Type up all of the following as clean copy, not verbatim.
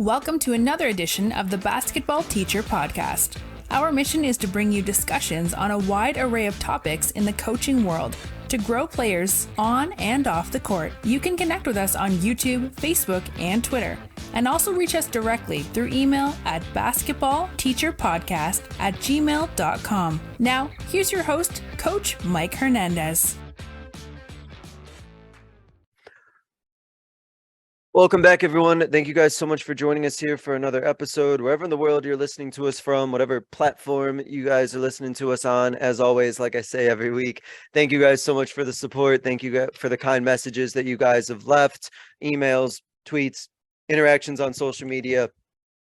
Welcome to another edition of the Basketball Teacher Podcast. Our mission is to bring you discussions on a wide array of topics in the coaching world to grow players on and off the court. You can connect with us on YouTube, Facebook, and Twitter, and also reach us directly through email at basketballteacherpodcast@gmail.com. Now, here's your host, Coach Mike Hernandez. Welcome back, everyone. Thank you guys so much for joining us here for another episode, wherever in the world you're listening to us from, whatever platform you guys are listening to us on. As always, like I say every week, thank you guys so much for the support. Thank you for the kind messages that you guys have left, emails, tweets, interactions on social media.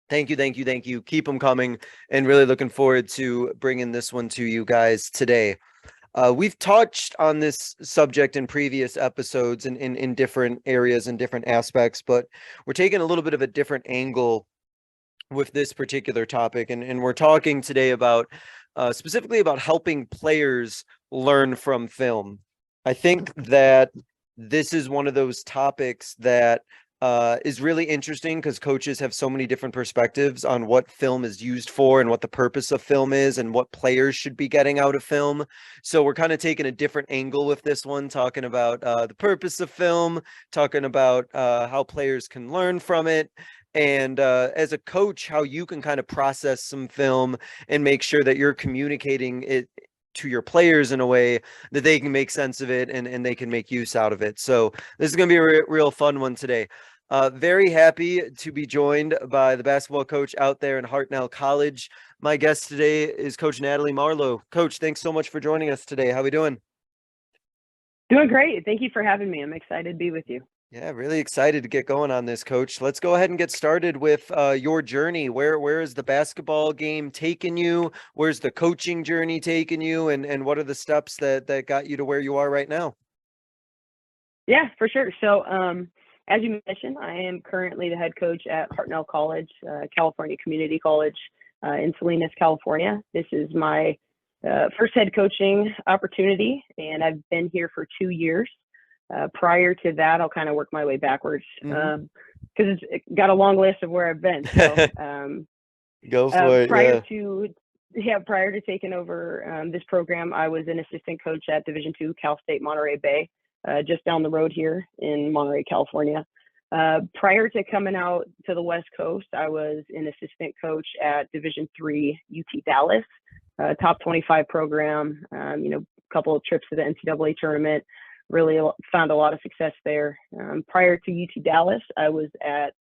Thank you, thank you, thank you. Keep them coming, and really looking forward to bringing this one to you guys today. We've touched on this subject in previous episodes in different areas and different aspects, but we're taking a little bit of a different angle with this particular topic. And we're talking today about specifically about helping players learn from film. I think that this is one of those topics that is really interesting because coaches have so many different perspectives on what film is used for and what the purpose of film is and what players should be getting out of film. So we're kind of taking a different angle with this one, talking about the purpose of film, talking about how players can learn from it. And as a coach, how you can kind of process some film and make sure that you're communicating it to your players in a way that they can make sense of it and they can make use out of it. So this is going to be a real fun one today. Very happy to be joined by the basketball coach out there in Hartnell College. My guest today is Coach Natalie Marlowe. Coach, thanks so much for joining us today. How are we doing? Doing great. Thank you for having me. I'm excited to be with you. Yeah, really excited to get going on this, Coach. Let's go ahead and get started with your journey. Where is the basketball game taking you? Where's the coaching journey taking you? And what are the steps that got you to where you are right now? Yeah, for sure. So as you mentioned, I am currently the head coach at Hartnell College, California Community College in Salinas, California. This is my first head coaching opportunity, and I've been here for 2 years. Prior to that, I'll kind of work my way backwards because it's got a long list of where I've been. So, go for it. Prior to taking over this program, I was an assistant coach at Division II Cal State Monterey Bay, just down the road here in Monterey, California. Prior to coming out to the West Coast, I was an assistant coach at Division III UT Dallas, top 25 program. A couple of trips to the NCAA tournament. Really found a lot of success there. Prior to UT Dallas, I was at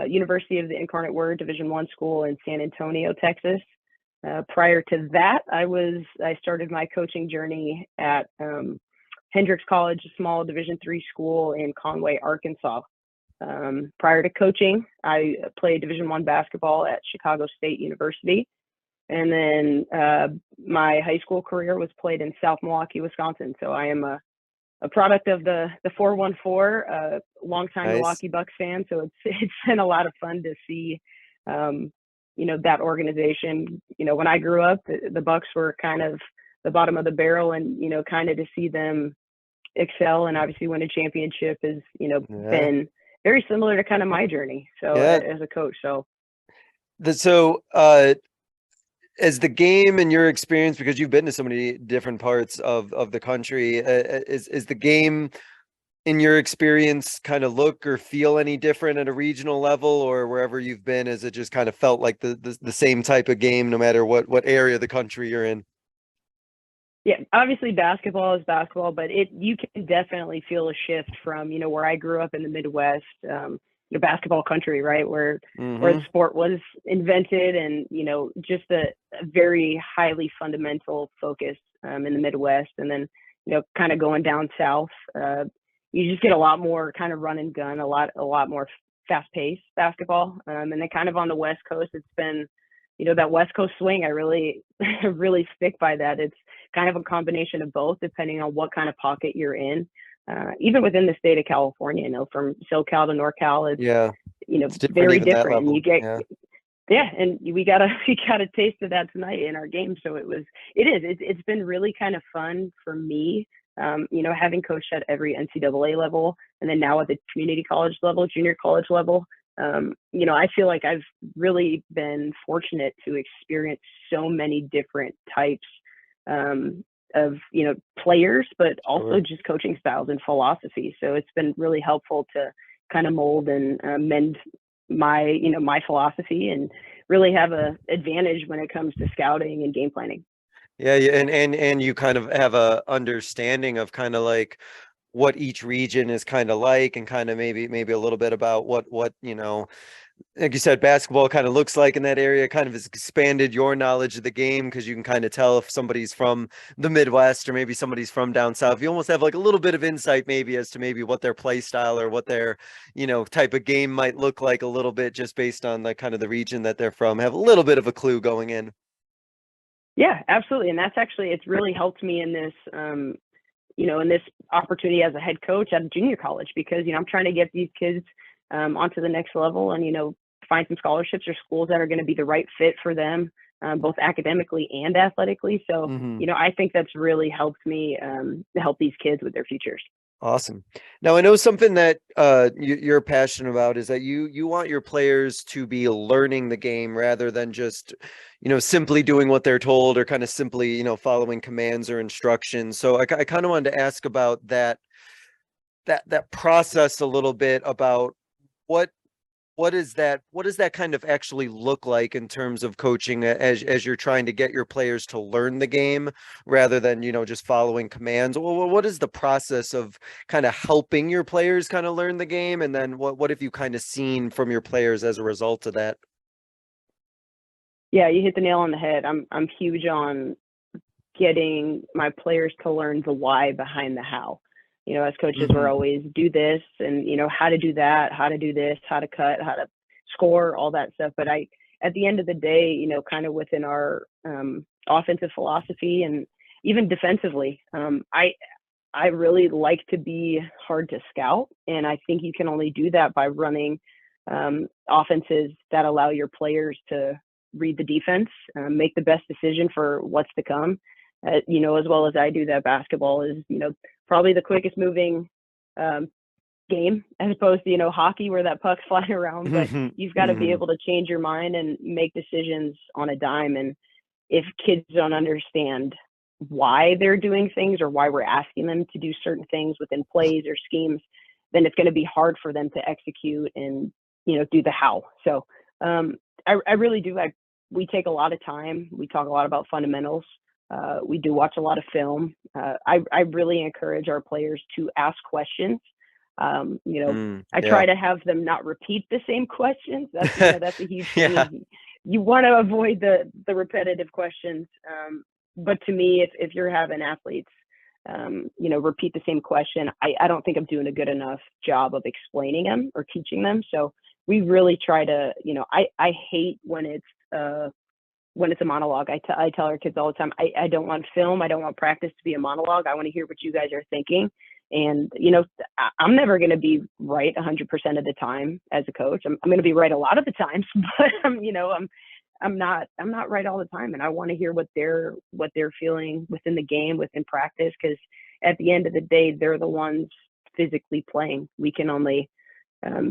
University of the Incarnate Word Division I school in San Antonio, Texas. Prior to that, I started my coaching journey at Hendrix College, a small Division III school in Conway, Arkansas. Prior to coaching, I played Division I basketball at Chicago State University. And then my high school career was played in South Milwaukee, Wisconsin. So I am a product of the 414, longtime Nice. Milwaukee Bucks fan. So it's been a lot of fun to see, that organization. When I grew up, the Bucks were kind of the bottom of the barrel, and kind of to see them excel and obviously win a championship is been very similar to kind of my journey. So as a coach, as the game and your experience, because you've been to so many different parts of the country, is the game in your experience kind of look or feel any different at a regional level or wherever you've been? Has it just kind of felt like the same type of game no matter what area of the country you're in? Yeah, obviously basketball is basketball, but you can definitely feel a shift from, where I grew up in the Midwest, basketball country, right? Where the sport was invented, and, just a very highly fundamental focus in the Midwest. And then, kind of going down south, you just get a lot more kind of run and gun, a lot more fast paced basketball. And then kind of on the West Coast, it's been, that West Coast swing. I really, really stick by that. It's kind of a combination of both, depending on what kind of pocket you're in. Even within the state of California, from SoCal to NorCal, it's very different. And you get, and we got a taste of that tonight in our game. So it's been really kind of fun for me, having coached at every NCAA level, and then now at the community college level, junior college level, I feel like I've really been fortunate to experience so many different types of players, but also Sure. just coaching styles and philosophy. So it's been really helpful to kind of mold and mend my philosophy and really have a advantage when it comes to scouting and game planning. Yeah, yeah, and you kind of have a understanding of kind of like what each region is kind of like, and kind of maybe a little bit about what like you said, basketball kind of looks like in that area. Kind of has expanded your knowledge of the game, because you can kind of tell if somebody's from the Midwest or maybe somebody's from down south. You almost have like a little bit of insight maybe as to maybe what their play style or what their type of game might look like, a little bit just based on the kind of the region that they're from. Have a little bit of a clue going in. Yeah, absolutely. And it's really helped me in this, in this opportunity as a head coach at a junior college, because, I'm trying to get these kids onto the next level and, find some scholarships or schools that are going to be the right fit for them, both academically and athletically. So, Mhm. I think that's really helped me help these kids with their futures. Awesome. Now I know something that you're passionate about is that you want your players to be learning the game rather than just simply doing what they're told, or kind of simply following commands or instructions. So I kind of wanted to ask about that process a little bit, about what what does that kind of actually look like in terms of coaching, as you're trying to get your players to learn the game rather than just following commands. Well, what is the process of kind of helping your players kind of learn the game, and then what have you kind of seen from your players as a result of that? Yeah, you hit the nail on the head. I'm huge on getting my players to learn the why behind the how. As coaches, we're Hmm. always do this and, how to do that, how to do this, how to cut, how to score, all that stuff. But at the end of the day, kind of within our offensive philosophy and even defensively, I really like to be hard to scout. And I think you can only do that by running offenses that allow your players to read the defense, make the best decision for what's to come. As well as I do, that basketball is, probably the quickest moving um, game, as opposed to, hockey where that puck's flying around. But Hmm. you've got to be Hmm. able to change your mind and make decisions on a dime. And if kids don't understand why they're doing things or why we're asking them to do certain things within plays or schemes, then it's going to be hard for them to execute and, do the how. So I really do. We take a lot of time. We talk a lot about fundamentals. We do watch a lot of film. I really encourage our players to ask questions. I try Yeah. to have them not repeat the same questions. That's a huge thing. Yeah. Is you want to avoid the repetitive questions. But to me, if you're having athletes, repeat the same question, I don't think I'm doing a good enough job of explaining them or teaching them. So we really try to, I hate when it's a monologue. I tell our kids all the time, I don't want film. I don't want practice to be a monologue. I want to hear what you guys are thinking. And, I'm never going to be right 100% of the time as a coach. I'm going to be right a lot of the times, but I'm not right all the time. And I want to hear what they're feeling within the game, within practice, because at the end of the day, they're the ones physically playing. We can only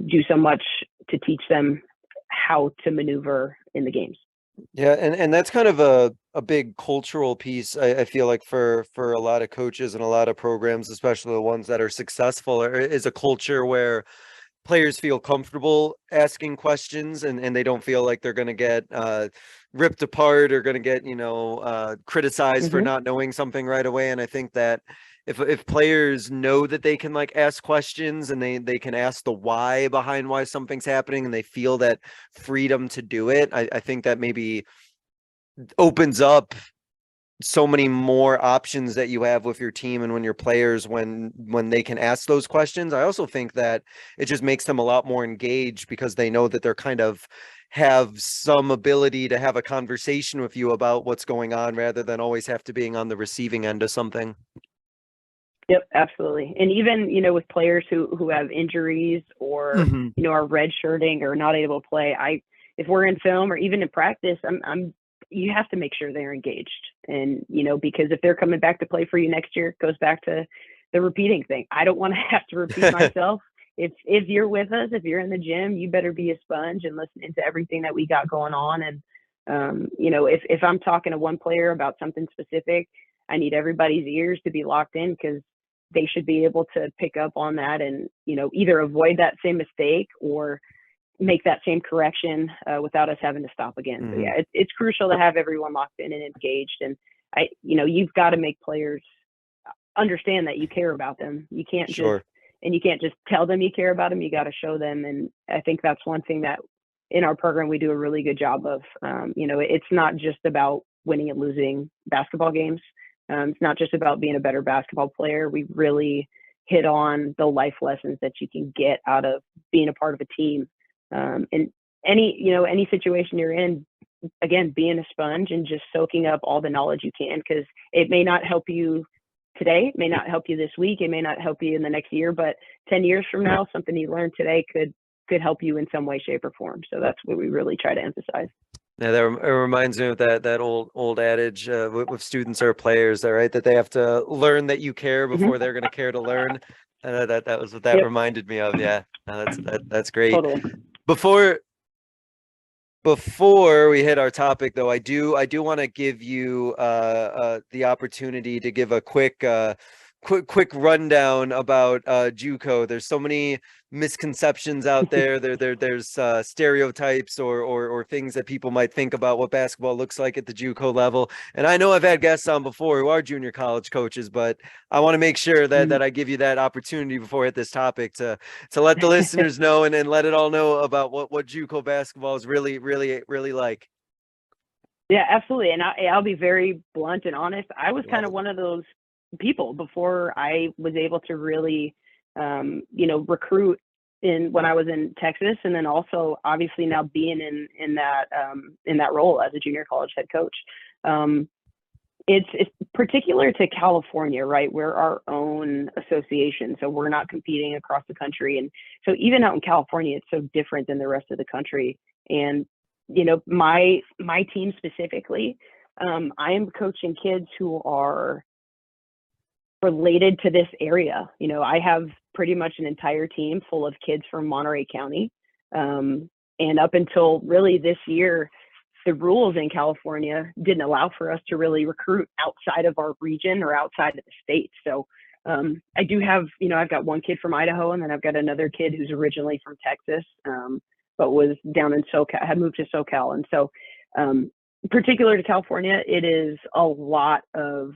do so much to teach them how to maneuver in the games. Yeah, and that's kind of a big cultural piece, I feel like, for a lot of coaches and a lot of programs, especially the ones that are successful, is a culture where players feel comfortable asking questions, and they don't feel like they're going to get ripped apart or going to get criticized for Hmm. not knowing something right away. And I think that if players know that they can like ask questions, and they can ask the why behind why something's happening, and they feel that freedom to do it, I think that maybe opens up so many more options that you have with your team and when your players, when they can ask those questions. I also think that it just makes them a lot more engaged, because they know that they're kind of have some ability to have a conversation with you about what's going on, rather than always have to being on the receiving end of something. Yep, absolutely. And even, with players who have injuries or, Hmm. are redshirting or not able to play, if we're in film or even in practice, you have to make sure they're engaged. And, because if they're coming back to play for you next year, it goes back to the repeating thing. I don't want to have to repeat myself if you're with us, if you're in the gym, you better be a sponge and listening to everything that we got going on. And if I'm talking to one player about something specific, I need everybody's ears to be locked in, because they should be able to pick up on that and, either avoid that same mistake or make that same correction without us having to stop again. So yeah, it's crucial to have everyone locked in and engaged. And you've got to make players understand that you care about them. You can't you can't just tell them you care about them. You got to show them. And I think that's one thing that in our program we do a really good job of. It's not just about winning and losing basketball games. It's not just about being a better basketball player. We really hit on the life lessons that you can get out of being a part of a team. In any situation you're in, again, being a sponge and just soaking up all the knowledge you can, because it may not help you today, it may not help you this week, it may not help you in the next year, but 10 years from now, something you learned today could help you in some way, shape, or form. So that's what we really try to emphasize. Yeah, that it reminds me of that old adage with students or players, right? That they have to learn that you care before they're going to care to learn. That was what that reminded me of. Yeah, that's great. Totally. Before we hit our topic, though, I do want to give you the opportunity to give a quick rundown about JUCO. There's so many misconceptions out there. There's stereotypes or things that people might think about what basketball looks like at the JUCO level. And I know I've had guests on before who are junior college coaches, but I want to make sure that I give you that opportunity before I hit this topic to let the listeners know and let it all know about what JUCO basketball is really like. Yeah, absolutely. And I'll be very blunt and honest. I was kind of one of those people before I was able to really, recruit when I was in Texas, and then also obviously now being in that role as a junior college head coach. It's particular to California, right? We're our own association, so we're not competing across the country, and so even out in California, it's so different than the rest of the country. And my team specifically, I am coaching kids who are related to this area. I have pretty much an entire team full of kids from Monterey County. And up until really this year, the rules in California didn't allow for us to really recruit outside of our region or outside of the state. So I do have, I've got one kid from Idaho, and then I've got another kid who's originally from Texas, but was down in SoCal, had moved to SoCal. And so particular to California, it is a lot of,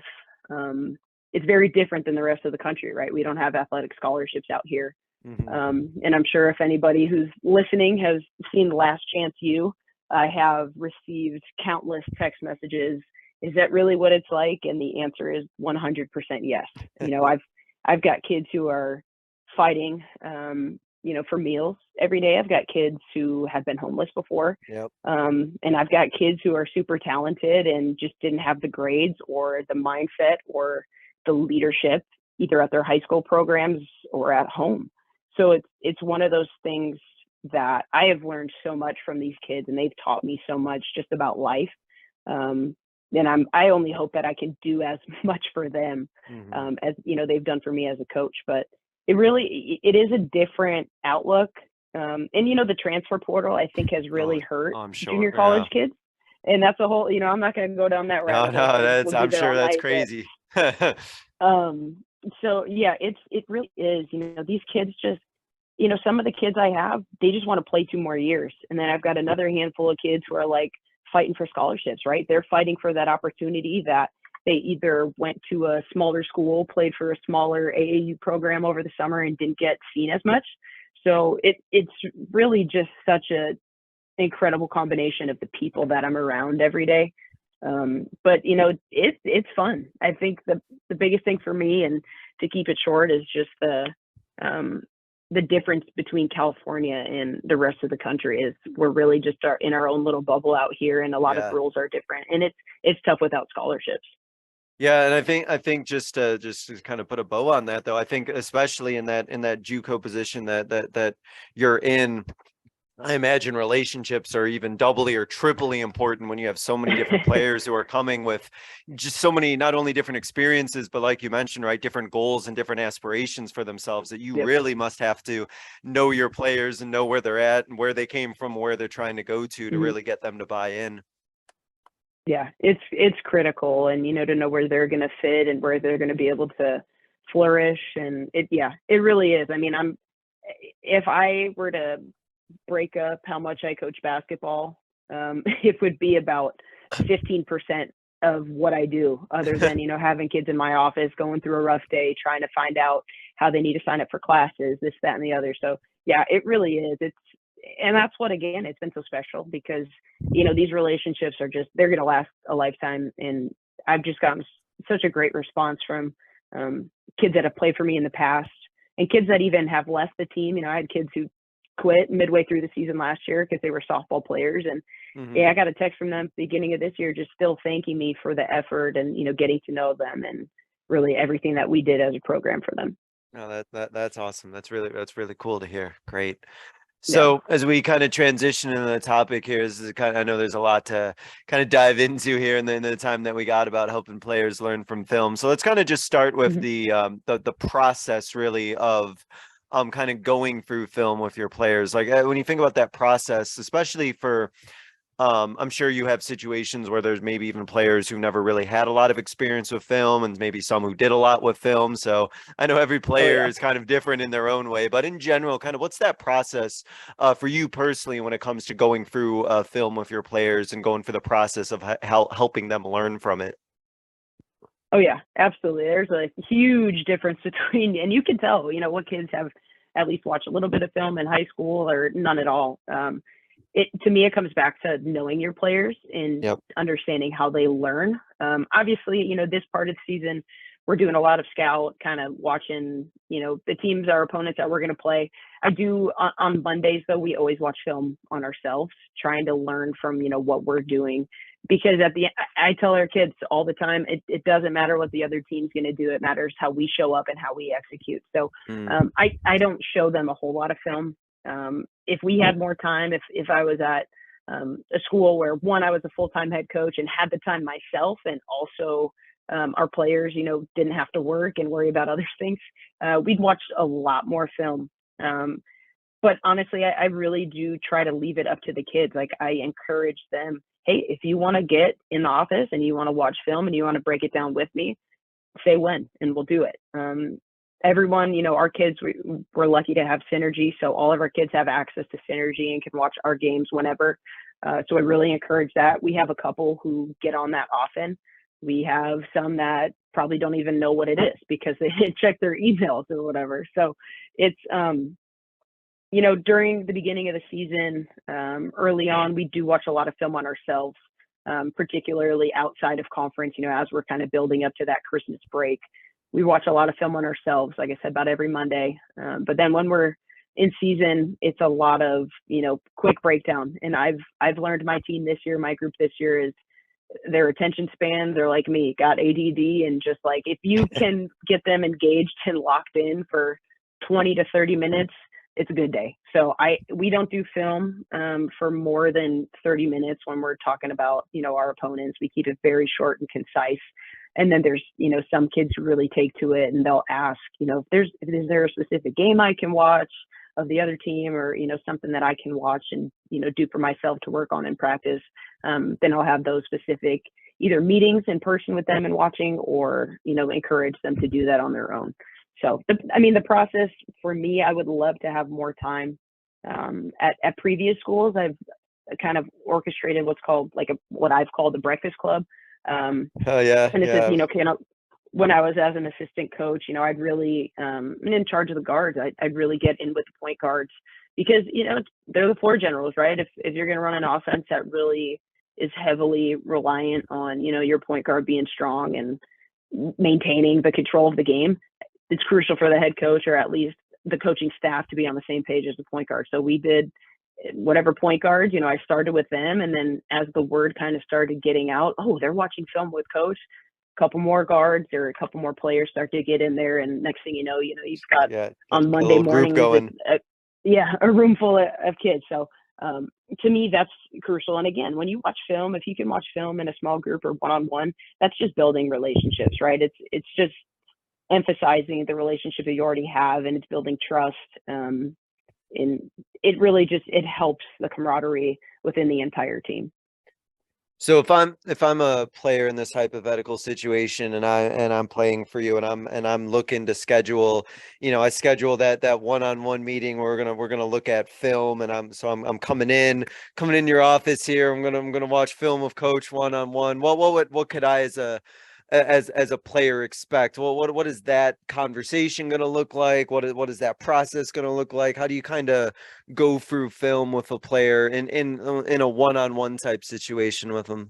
it's very different than the rest of the country, right? We don't have athletic scholarships out here. And I'm sure if anybody who's listening has seen Last Chance U, I have received countless text messages. Is that really what it's like? And the answer is 100% yes. I've got kids who are fighting, for meals every day. I've got kids who have been homeless before. And I've got kids who are super talented and just didn't have the grades or the mindset or the leadership, either at their high school programs or at home. So it's one of those things that I have learned so much from these kids, and they've taught me so much just about life. And I only hope that I can do as much for them as they've done for me as a coach. But it is a different outlook. And the transfer portal, I think, has really hurt junior college kids. And that's a whole, I'm not going to go down that route. No, I'm sure that's crazy. So yeah, it really is, these kids just, some of the kids I have, they just want to play 2 more years. And then I've got another handful of kids who are like fighting for scholarships, right? They're fighting for that opportunity that they either went to a smaller school, played for a smaller AAU program over the summer and didn't get seen as much. So it's really just such a incredible combination of the people that I'm around every day. But it's fun. I think the biggest thing for me, and to keep it short, is just the difference between California and the rest of the country is we're really just in our own little bubble out here, and a lot of rules are different, and it's tough without scholarships. Yeah, and I think just to kind of put a bow on that, though, I think especially in that JUCO position that you're in, I imagine relationships are even doubly or triply important when you have so many different players who are coming with just so many, not only different experiences, but like you mentioned, right, different goals and different aspirations for themselves, that you Yep. really must have to know your players and know where they're at and where they came from, where they're trying to go to Mhm. really get them to buy in. Yeah, it's critical, and to know where they're going to fit and where they're going to be able to flourish, and it really is. I mean, if I were to break up how much I coach basketball, it would be about 15% of what I do, other than, having kids in my office going through a rough day, trying to find out how they need to sign up for classes, this, that, and the other. So yeah, it really is. And that's what, again, it's been so special because, these relationships are they're going to last a lifetime. And I've just gotten such a great response from kids that have played for me in the past, and kids that even have left the team. I had kids who quit midway through the season last year because they were softball players. And Mhm. I got a text from them beginning of this year, just still thanking me for the effort and, getting to know them and really everything that we did as a program for them. No, that's awesome. That's really cool to hear. Great. Yeah. So as we kind of transition into the topic here, this is kind of, I know there's a lot to kind of dive into here in the time that we got about helping players learn from film. So let's kind of just start with Mhm. the process really of kind of going through film with your players. Like when you think about that process, especially for I'm sure you have situations where there's maybe even players who never really had a lot of experience with film and maybe some who did a lot with film. So I know every Oh player yeah. is kind of different in their own way, but in general, kind of what's that process for you personally when it comes to going through film with your players and going through the process of helping them learn from it? Oh yeah, absolutely. There's a huge difference between, and you can tell, what kids have at least watched a little bit of film in high school or none at all. To me, it comes back to knowing your players and Yep. understanding how they learn. Obviously, this part of the season, we're doing a lot of scout, kind of watching, the teams, our opponents that we're going to play. I do on Mondays though. We always watch film on ourselves, trying to learn from, what we're doing. Because I tell our kids all the time, it doesn't matter what the other team's going to do. It matters how we show up and how we execute. So Mm. I don't show them a whole lot of film. If we had more time, if I was at a school where one, I was a full-time head coach and had the time myself, and also our players, didn't have to work and worry about other things, we'd watch a lot more film. But honestly, I really do try to leave it up to the kids. Like, I encourage them, hey, if you want to get in the office and you want to watch film and you want to break it down with me, say when, and we'll do it. Everyone, our kids, we're lucky to have Synergy. So all of our kids have access to Synergy and can watch our games whenever. So I really encourage that. We have a couple who get on that often. We have some that probably don't even know what it is because they didn't check their emails or whatever. So it's, during the beginning of the season, early on, we do watch a lot of film on ourselves, particularly outside of conference, as we're kind of building up to that Christmas break. We watch a lot of film on ourselves, like I said, about every Monday. But then when we're in season, it's a lot of, quick breakdown. And I've learned my team this year, my group this year, is their attention spans are like me, got ADD, and just like, if you can get them engaged and locked in for 20 to 30 minutes, it's a good day. So we don't do film for more than 30 minutes when we're talking about, our opponents. We keep it very short and concise. And then there's, some kids who really take to it and they'll ask, is there a specific game I can watch of the other team, or, something that I can watch and, do for myself to work on in practice. Then I'll have those specific either meetings in person with them and watching, or, encourage them to do that on their own. So, the process for me, I would love to have more time. At previous schools, I've kind of orchestrated what's called what I've called the breakfast club. Oh yeah, And it's just, yeah. when I was as an assistant coach, I'd really, in charge of the guards, I'd really get in with the point guards because, they're the floor generals, right? If you're going to run an offense that really is heavily reliant on, your point guard being strong and maintaining the control of the game, it's crucial for the head coach, or at least the coaching staff, to be on the same page as the point guard. So we did whatever point guards, I started with them. And then as the word kind of started getting out, oh, they're watching film with coach, a couple more guards or a couple more players start to get in there. And next thing you know, you've got Yeah, get on a Monday little group mornings, going. a room full of kids. So To me, that's crucial. And again, when you watch film, if you can watch film in a small group or one-on-one, that's just building relationships, right? It's just emphasizing the relationship that you already have, and it's building trust. And it really just, it helps the camaraderie within the entire team. So if I'm a player in this hypothetical situation and I'm playing for you and I'm looking to schedule, I schedule that one-on-one meeting where we're gonna look at film, and I'm coming in your office here. I'm gonna watch film of coach one-on-one. What could I as a player expect? Well, what is that conversation going to look like? What is that process going to look like? How do you kind of go through film with a player in a one-on-one type situation with them?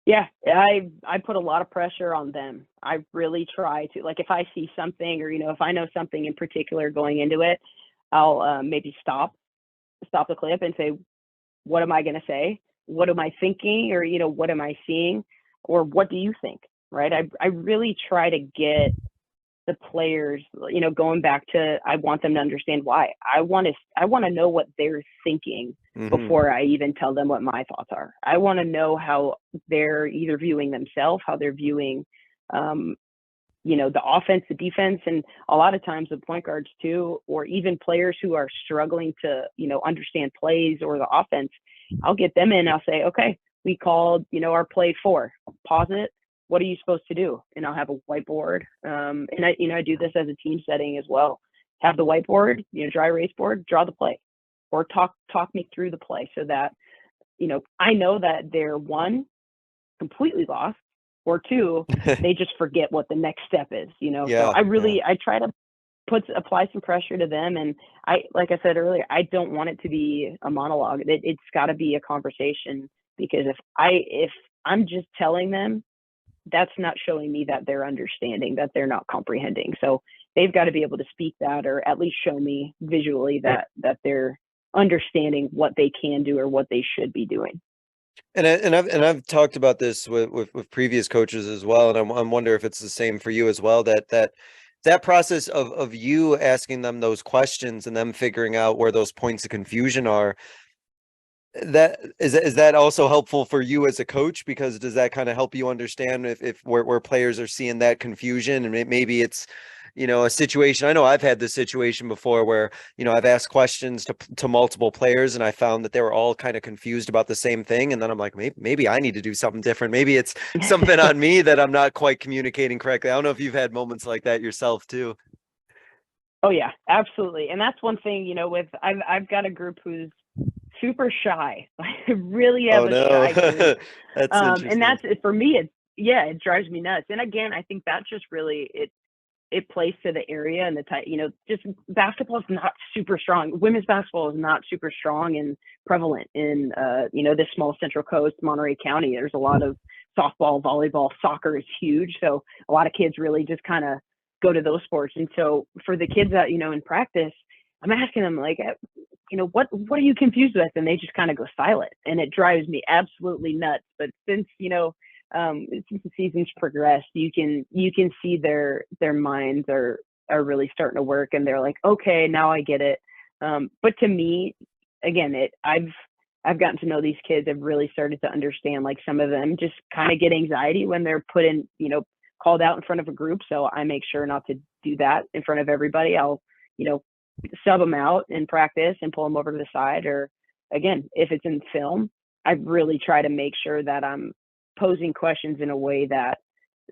Yeah, I put a lot of pressure on them. I really try to, like, if I see something, or if I know something in particular going into it, I'll maybe stop the clip and say, what am I going to say? What am I thinking? Or what am I seeing? Or what do you think? Right? I really try to get the players, going back to, I want them to understand why. I want to know what they're thinking before I even tell them what my thoughts are. I want to know how they're either viewing themselves, how they're viewing, the offense, the defense, and a lot of times the point guards too, or even players who are struggling to, understand plays or the offense. I'll get them in. I'll say, okay, we called, our play 4. Pause it. What are you supposed to do? And I'll have a whiteboard. And I do this as a team setting as well. Have the whiteboard, dry erase board, draw the play, or talk me through the play, so that, I know that they're, 1, completely lost, or 2, they just forget what the next step is, Yeah, so I try to apply some pressure to them. And like I said earlier, I don't want it to be a monologue. It's got to be a conversation, because if I'm just telling them, that's not showing me that they're understanding, that they're not comprehending. So they've got to be able to speak that, or at least show me visually that they're understanding what they can do or what they should be doing. And I've talked about this with previous coaches as well, and I'm wonder if it's the same for you as well. That process of you asking them those questions and them figuring out where those points of confusion are. Is that also helpful for you as a coach? Because does that kind of help you understand if where players are seeing that confusion, and maybe it's a situation. I know I've had this situation before where I've asked questions to multiple players, and I found that they were all kind of confused about the same thing, and then I'm like, maybe I need to do something different. Maybe it's something on me that I'm not quite communicating correctly. I don't know if you've had moments like that yourself too. Oh yeah, absolutely. And that's one thing, with I've got a group who's super shy. I really have a shy group. That's interesting. And that's, for me, it drives me nuts. And again, I think that just really, it plays to the area and the type, just basketball is not super strong. Women's basketball is not super strong and prevalent in, this small Central Coast, Monterey County. There's a lot of softball, volleyball, soccer is huge. So a lot of kids really just kind of go to those sports. And so for the kids that, in practice, I'm asking them, like, what are you confused with? And they just kind of go silent, and it drives me absolutely nuts. But since the season's progressed, you can see their minds are really starting to work, and they're like, okay, now I get it. But to me, again, I've gotten to know these kids. I've really started to understand, like, some of them just kind of get anxiety when they're put in, called out in front of a group. So I make sure not to do that in front of everybody. I'll, sub them out in practice and pull them over to the side. Or again, if it's in film, I really try to make sure that I'm posing questions in a way that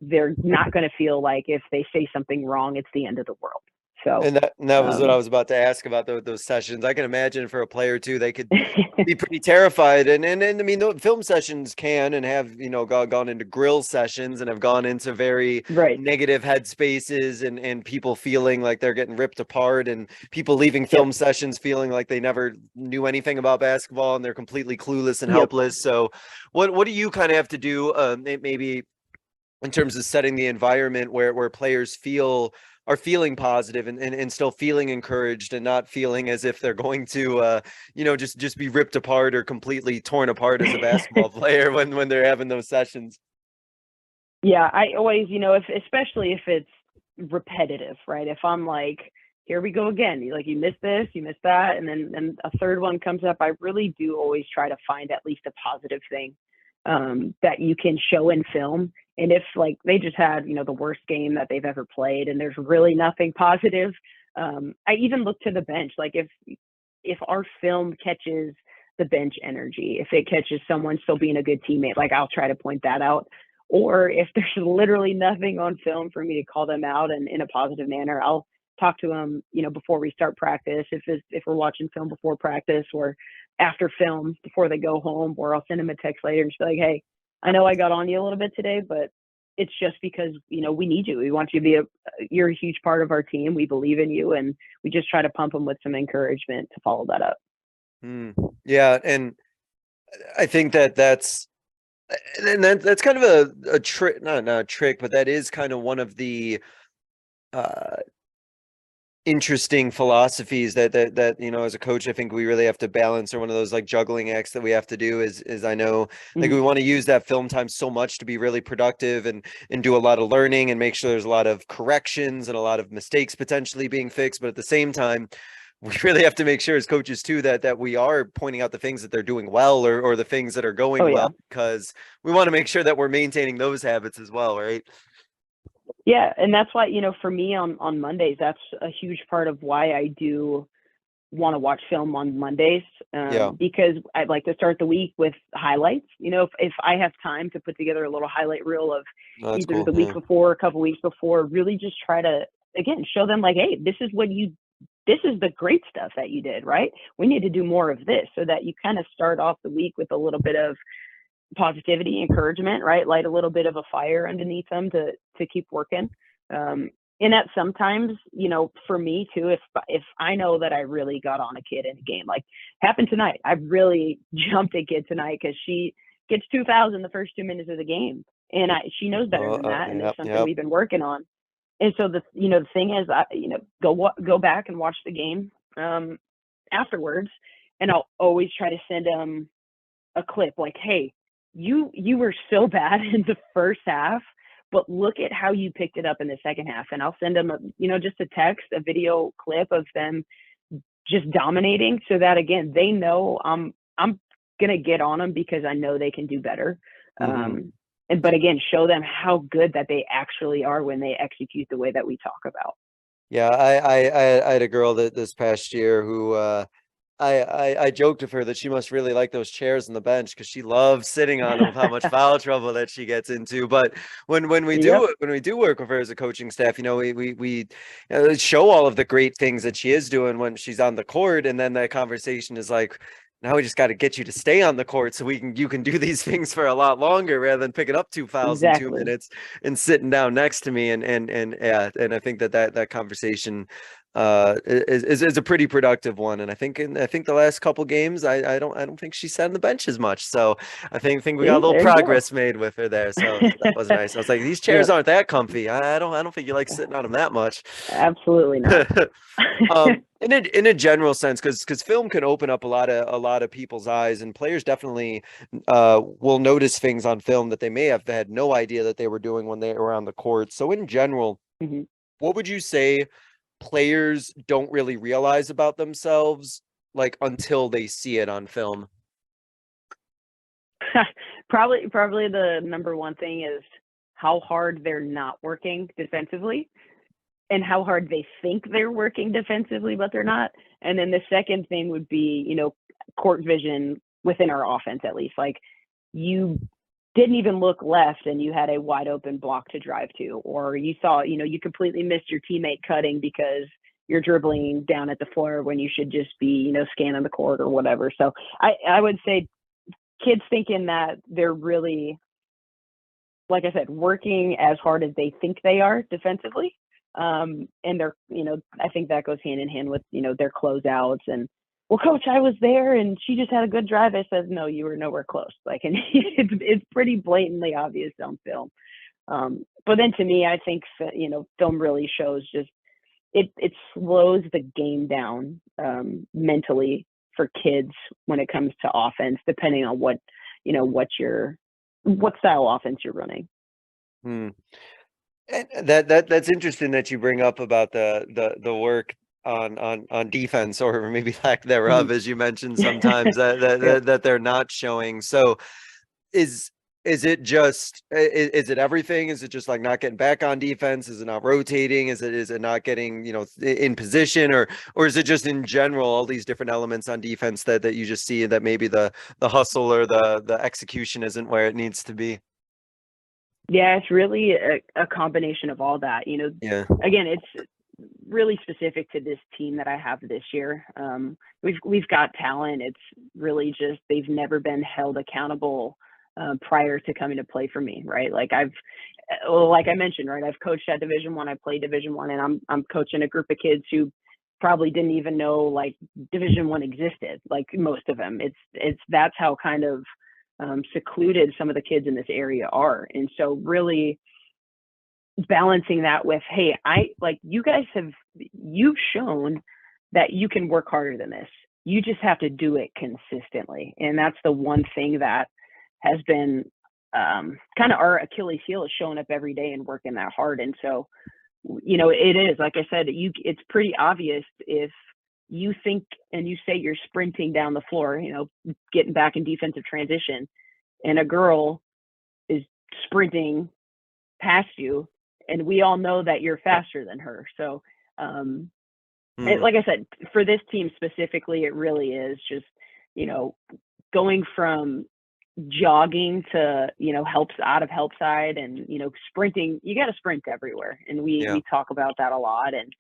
they're not going to feel like if they say something wrong, it's the end of the world. So, and that was what I was about to ask about those sessions. I can imagine for a player too, they could be pretty terrified. And I mean, the film sessions can and have, gone into grill sessions and have gone into very negative headspaces, and people feeling like they're getting ripped apart, and people leaving film sessions feeling like they never knew anything about basketball and they're completely clueless and helpless. So what do you kind of have to do, maybe in terms of setting the environment where players are feeling positive and still feeling encouraged, and not feeling as if they're going to just be ripped apart or completely torn apart as a basketball player when they're having those sessions? Yeah, I always, especially if it's repetitive, right? If I'm like, here we go again. Like, you missed this, you missed that. And then a third one comes up. I really do always try to find at least a positive thing that you can show in film. And if, like, they just had, the worst game that they've ever played and there's really nothing positive, I even look to the bench. Like, if our film catches the bench energy, if it catches someone still being a good teammate, like, I'll try to point that out. Or if there's literally nothing on film for me to call them out and in a positive manner, I'll talk to them, before we start practice. If we're watching film before practice, or after film before they go home, or I'll send them a text later and just be like, hey, I know I got on you a little bit today, but it's just because, we need you. We want you to be you're a huge part of our team. We believe in you. And we just try to pump them with some encouragement to follow that up. Yeah. And I think that's kind of a trick, not a trick, but that is kind of one of the interesting philosophies that as a coach, I think we really have to balance, or one of those like juggling acts that we have to do is I know like we want to use that film time so much to be really productive and do a lot of learning and make sure there's a lot of corrections and a lot of mistakes potentially being fixed. But at the same time, we really have to make sure as coaches too that we are pointing out the things that they're doing well, or the things that are going well, because we want to make sure that we're maintaining those habits as well, right? Yeah, and that's why, for me on Mondays, that's a huge part of why I do want to watch film on Mondays, because I'd like to start the week with highlights. If I have time to put together a little highlight reel of either the week before, a couple weeks before, really just try to, again, show them like, hey, this is the great stuff that you did, right? We need to do more of this, so that you kind of start off the week with a little bit of positivity, encouragement, right? Light a little bit of a fire underneath them to keep working. And that sometimes, for me too, if I know that I really got on a kid in a game, like happened tonight, I really jumped a kid tonight because she gets 2,000 the first 2 minutes of the game, and she knows better than that, and it's something we've been working on. And so the thing is, go back and watch the game afterwards, and I'll always try to send them a clip like, hey, you were so bad in the first half, but look at how you picked it up in the second half. And I'll send them just a text, a video clip of them just dominating, so that, again, they know I'm gonna get on them because I know they can do better. But again, show them how good that they actually are when they execute the way that we talk about. Yeah, I had a girl that this past year who I joked with her that she must really like those chairs on the bench, because she loves sitting on them, with how much foul trouble that she gets into. But when we do work with her as a coaching staff, we show all of the great things that she is doing when she's on the court, and then that conversation is like, now we just got to get you to stay on the court so you can do these things for a lot longer, rather than picking up 2 fouls in 2 minutes and sitting down next to me. And I think that conversation is a pretty productive one. And I think the last couple games, I don't think she sat on the bench as much. So I think we got a little progress made with her there. So that was nice. I was like, these chairs aren't that comfy. I don't think you like sitting on them that much. Absolutely not. In a general sense, because film can open up a lot of people's eyes, and players definitely will notice things on film that they may have had no idea that they were doing when they were on the court. So in general, what would you say players don't really realize about themselves, like, until they see it on film? Probably the number one thing is how hard they're not working defensively, and how hard they think they're working defensively, but they're not. And then the second thing would be, court vision within our offense, at least. Like, you didn't even look left and you had a wide open block to drive to, or you saw, you completely missed your teammate cutting because you're dribbling down at the floor when you should just be, scanning the court or whatever. So I would say kids thinking that they're really, like I said, working as hard as they think they are defensively. And they're, I think that goes hand in hand with, their closeouts and, well, coach, I was there and she just had a good drive. I said, no, you were nowhere close. Like, and it's pretty blatantly obvious on film. But then to me, I think, film really shows just, it slows the game down, mentally for kids when it comes to offense, depending on what style offense you're running. And that's interesting that you bring up about the work on defense, or maybe lack thereof, as you mentioned sometimes that they're not showing. So is it just is it everything? Is it just like not getting back on defense? Is it not rotating? Is it not getting, in position, or is it just in general all these different elements on defense that you just see that maybe the hustle or the execution isn't where it needs to be? Yeah, it's really a combination of all that. Yeah. Again, it's really specific to this team that I have this year. We've got talent. It's really just they've never been held accountable prior to coming to play for me, right? Like like I mentioned, right? I've coached at Division I. I played Division I, and I'm coaching a group of kids who probably didn't even know like Division I existed. Like most of them, that's how kind of secluded some of the kids in this area are. And so really balancing that with, hey, you've shown that you can work harder than this. You just have to do it consistently. And that's the one thing that has been kind of our Achilles heel, is showing up every day and working that hard. And so, it is, like I said, it's pretty obvious if you think and you say you're sprinting down the floor, getting back in defensive transition, and a girl is sprinting past you, and we all know that you're faster than her. So, like I said, for this team specifically, it really is just, going from jogging to, helps out of help side, and, sprinting. You got to sprint everywhere. And we talk about that a lot. And,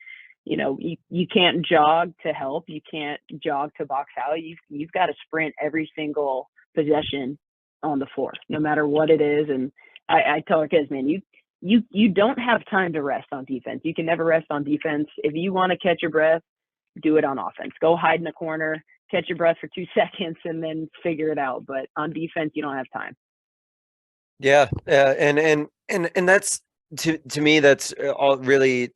you can't jog to help. You can't jog to box out. You've got to sprint every single possession on the floor, no matter what it is. And I tell our kids, man, you don't have time to rest on defense. You can never rest on defense. If you want to catch your breath, do it on offense. Go hide in a corner, catch your breath for 2 seconds, and then figure it out. But on defense, you don't have time. Yeah. And that's to me, that's all really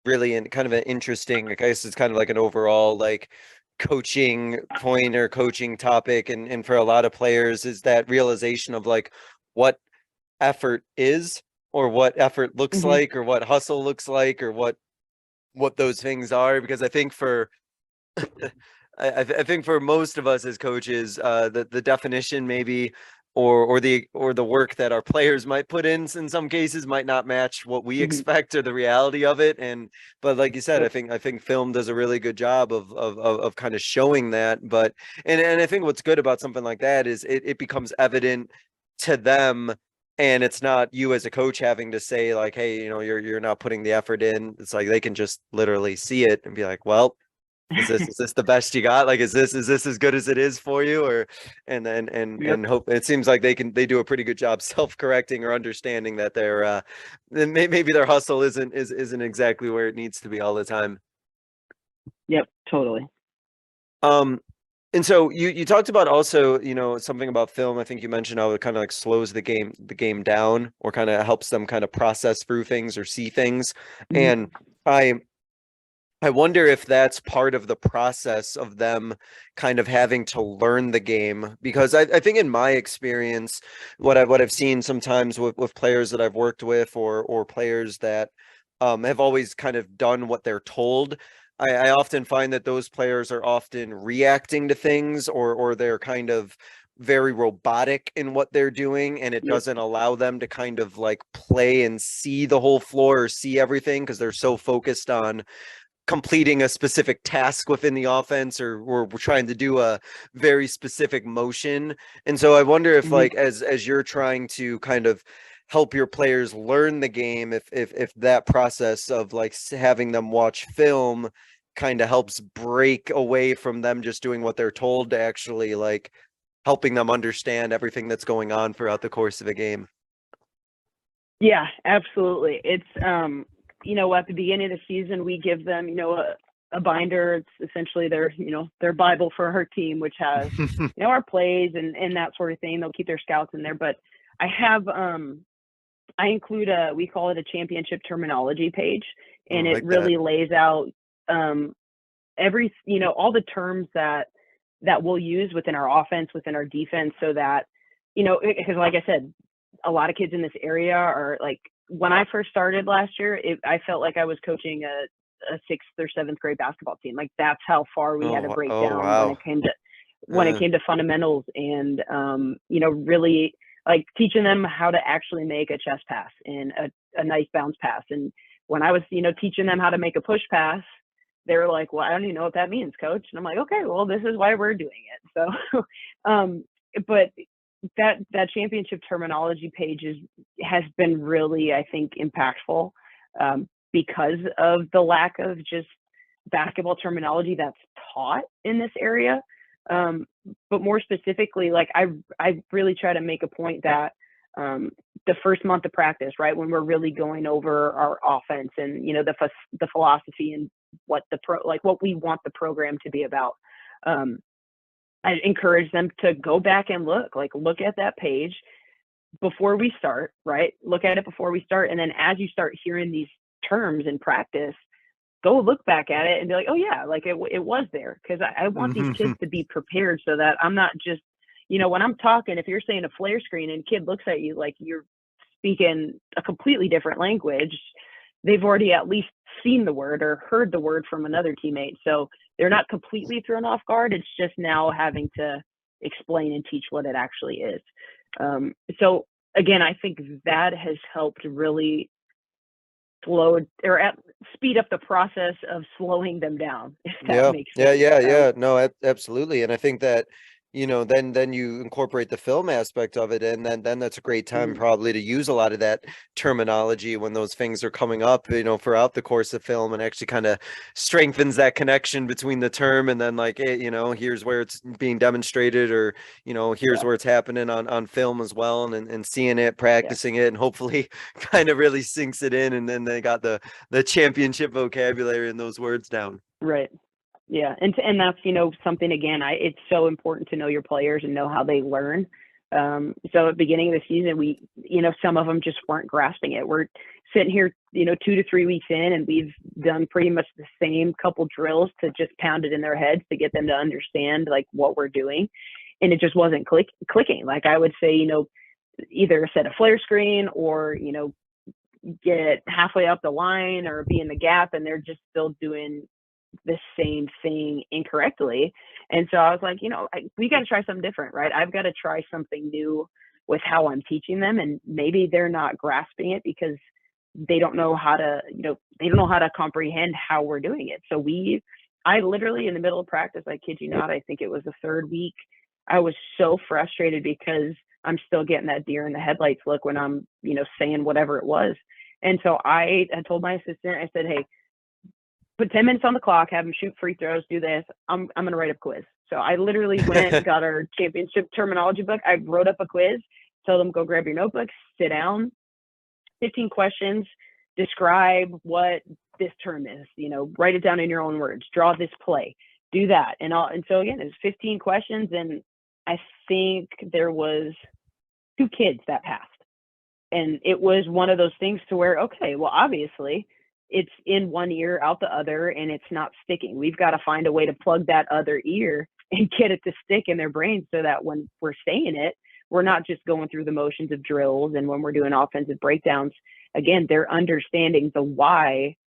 and kind of an interesting, I guess it's kind of like an overall like coaching point or coaching topic. And for a lot of players is that realization of like what effort is, or what effort looks like, or what hustle looks like, or what those things are. Because I think for I think for most of us as coaches, the definition maybe or the work that our players might put in some cases might not match what we expect or the reality of it. But like you said, I think film does a really good job of kind of showing that. But and I think what's good about something like that is it becomes evident to them. And it's not you as a coach having to say like, hey, you're not putting the effort in. It's like they can just literally see it and be like, well, is this the best you got? Like, is this as good as it is for you? Or and hope it seems like they do a pretty good job self-correcting or understanding that their maybe their hustle isn't exactly where it needs to be all the time. Yep, totally. And so you talked about also, something about film. I think you mentioned how it kind of like slows the game down, or kind of helps them kind of process through things or see things. And I wonder if that's part of the process of them kind of having to learn the game. Because I think in my experience, what I've seen sometimes with players that I've worked with, or players that have always kind of done what they're told, I often find that those players are often reacting to things, or they're kind of very robotic in what they're doing, and it doesn't allow them to kind of like play and see the whole floor or see everything, because they're so focused on completing a specific task within the offense, or we're trying to do a very specific motion. And so I wonder if like as you're trying to kind of help your players learn the game, if that process of like having them watch film kind of helps break away from them just doing what they're told, to actually like helping them understand everything that's going on throughout the course of a game. Yeah, absolutely. It's at the beginning of the season, we give them, a binder. It's essentially their Bible for our team, which has, our plays and that sort of thing. They'll keep their scouts in there. But I have, I include we call it a championship terminology page. And it really lays out all the terms that we'll use within our offense, within our defense, so that, because like I said, a lot of kids in this area are like, when I first started last year, I felt like I was coaching a 6th or 7th grade basketball team. Like that's how far we had to break Oh, down when wow. it came to fundamentals and really like teaching them how to actually make a chest pass and a nice bounce pass. And when I was teaching them how to make a push pass, they were like, well, I don't even know what that means, coach. And I'm like, okay, well, this is why we're doing it. So but that championship terminology page has been really, I think, impactful because of the lack of just basketball terminology that's taught in this area. But more specifically, like I really try to make a point that the first month of practice, right, when we're really going over our offense and the philosophy and what we want the program to be about. I encourage them to go back and look at that page before we start, right? Look at it before we start. And then as you start hearing these terms in practice, go look back at it and be like, oh yeah, like it was there. Cause I want these kids to be prepared so that I'm not just, when I'm talking, if you're saying a flare screen and a kid looks at you like you're speaking a completely different language, they've already at least seen the word or heard the word from another teammate. So they're not completely thrown off guard. It's just now having to explain and teach what it actually is. So again, I think that has helped really speed up the process of slowing them down, if that makes sense. Yeah. No, absolutely. And I think that, then you incorporate the film aspect of it, and then that's a great time probably to use a lot of that terminology when those things are coming up, throughout the course of film, and actually kind of strengthens that connection between the term and then like, hey, here's where it's being demonstrated, or here's where it's happening on film as well, and seeing it, practicing it, and hopefully kind of really sinks it in, and then they got the championship vocabulary and those words down. Right. Yeah. And that's, something, again, it's so important to know your players and know how they learn. So at the beginning of the season, we, some of them just weren't grasping it. We're sitting here, 2 to 3 weeks in, and we've done pretty much the same couple drills to just pound it in their heads to get them to understand like what we're doing. And it just wasn't clicking. Like I would say, either set a flare screen or, get halfway up the line or be in the gap, and they're just still doing the same thing incorrectly. And so I was like, we got to try something different, right? I've got to try something new with how I'm teaching them. And maybe they're not grasping it because they don't know how to, they don't know how to comprehend how we're doing it. So I literally in the middle of practice, I kid you not, I think it was the 3rd week, I was so frustrated because I'm still getting that deer in the headlights look when I'm, saying whatever it was. And so I told my assistant, I said, hey, put 10 minutes on the clock, have them shoot free throws, do this. I'm going to write a quiz. So I literally went, got our championship terminology book. I wrote up a quiz, told them, go grab your notebook, sit down, 15 questions, describe what this term is, write it down in your own words, draw this play, do that. And so again, it's 15 questions. And I think there was 2 kids that passed. And it was one of those things to where, okay, well, obviously it's in one ear, out the other, and it's not sticking. We've got to find a way to plug that other ear and get it to stick in their brain so that when we're saying it, we're not just going through the motions of drills. And when we're doing offensive breakdowns, again, they're understanding the why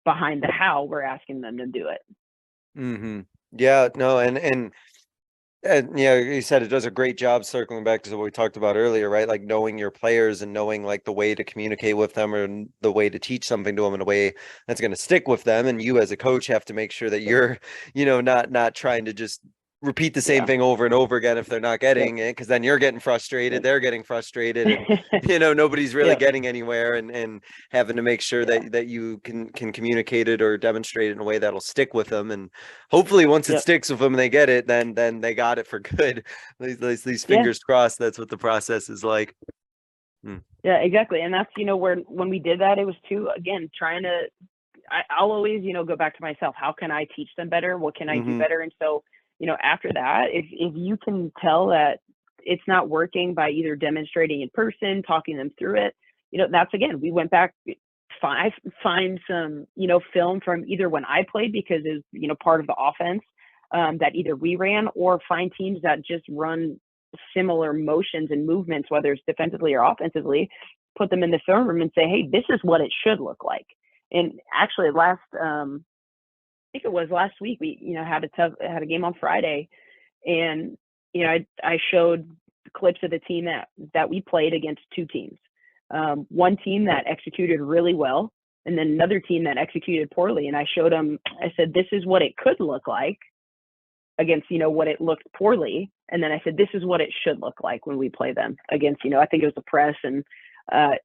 behind the how we're asking them to do it. Yeah, no, and you said it does a great job circling back to what we talked about earlier, right? Like knowing your players and knowing like the way to communicate with them or the way to teach something to them in a way that's going to stick with them. And you as a coach have to make sure that you're, not trying to just repeat the same thing over and over again if they're not getting it, because then you're getting frustrated, they're getting frustrated, and nobody's really getting anywhere, and having to make sure that you can communicate it or demonstrate it in a way that'll stick with them. And hopefully once it sticks with them and they get it, then they got it for good. These fingers crossed, that's what the process is like. Yeah, exactly. And that's, when we did that, it was again, trying to, I'll always, go back to myself. How can I teach them better? What can I do better? And so, after that, if you can tell that it's not working by either demonstrating in person, talking them through it, that's, again, we went back, find some, film from either when I played, because it's, part of the offense that either we ran, or find teams that just run similar motions and movements, whether it's defensively or offensively, put them in the film room and say, hey, this is what it should look like. And actually I think it was last week, we, had a game on Friday, and, I showed clips of the team that we played against two teams. One team that executed really well, and then another team that executed poorly. And I showed them, I said, this is what it could look like against, what it looked poorly. And then I said, this is what it should look like when we play them against, I think it was the press. And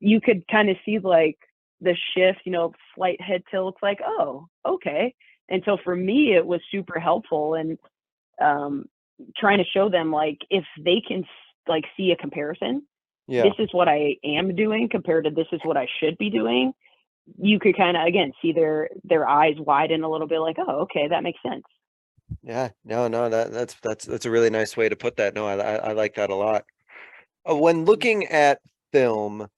you could kind of see like the shift, slight head tilt, like, oh, okay. And so for me, it was super helpful. And trying to show them, like, if they can like see a comparison, this is what I am doing compared to this is what I should be doing. You could kind of, again, see their eyes widen a little bit, like, oh, okay, that makes sense. Yeah, no, that's a really nice way to put that. No, I like that a lot. When looking at film,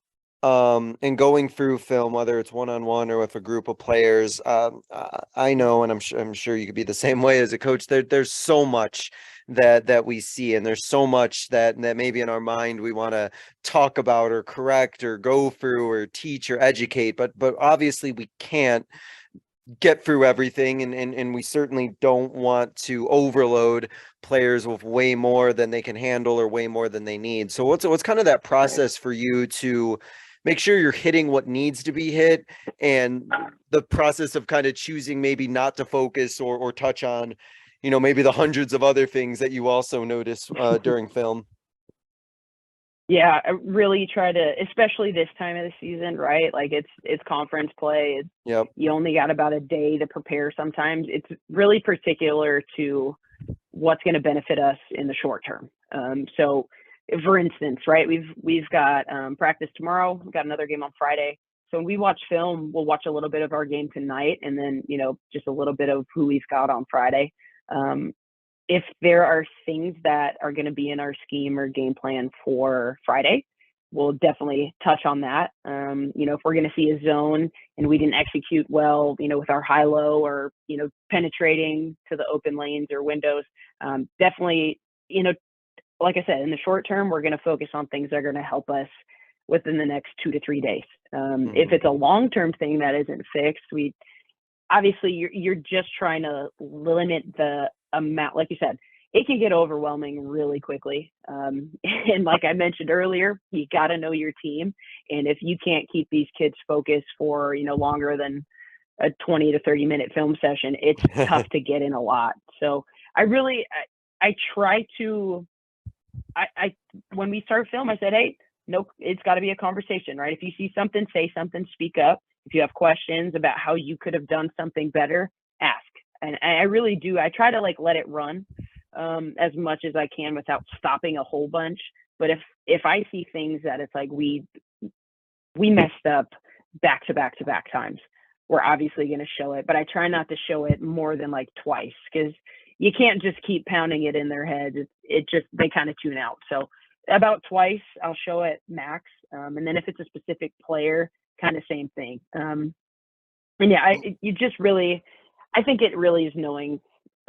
and going through film, whether it's one-on-one or with a group of players, I know, and I'm sure you could be the same way as a coach. There's so much that we see, and there's so much that maybe in our mind we want to talk about or correct or go through or teach or educate, but obviously we can't get through everything, and we certainly don't want to overload players with way more than they can handle or way more than they need. So what's kind of that process for you to make sure you're hitting what needs to be hit, and the process of kind of choosing maybe not to focus or touch on, maybe the hundreds of other things that you also notice during film? Yeah, I really try to, especially this time of the season, right? Like it's conference play. Yep. You only got about a day to prepare sometimes. It's really particular to what's going to benefit us in the short term. So for instance, right, we've got practice tomorrow. We've got another game on Friday. So when we watch film, we'll watch a little bit of our game tonight, and then, just a little bit of who we've got on Friday. If there are things that are going to be in our scheme or game plan for Friday, we'll definitely touch on that. If we're going to see a zone and we didn't execute well, with our high-low or, penetrating to the open lanes or windows, definitely, like I said, in the short term, we're going to focus on things that are going to help us within the next 2 to 3 days. If it's a long-term thing that isn't fixed, obviously you're just trying to limit the amount. Like you said, it can get overwhelming really quickly. And like I mentioned earlier, you got to know your team. And if you can't keep these kids focused for, longer than a 20 to 30 minute film session, it's tough to get in a lot. So I try to, when we start film, I said, hey, no, it's got to be a conversation, right? If you see something, say something, speak up. If you have questions about how you could have done something better, ask. And I really do. I try to let it run as much as I can without stopping a whole bunch. But if I see things that it's like we messed up back to back to back times, we're obviously going to show it. But I try not to show it more than twice, because you can't just keep pounding it in their heads. They kind of tune out. So about twice I'll show it max. And then if it's a specific player, kind of same thing. And yeah, I think it really is knowing,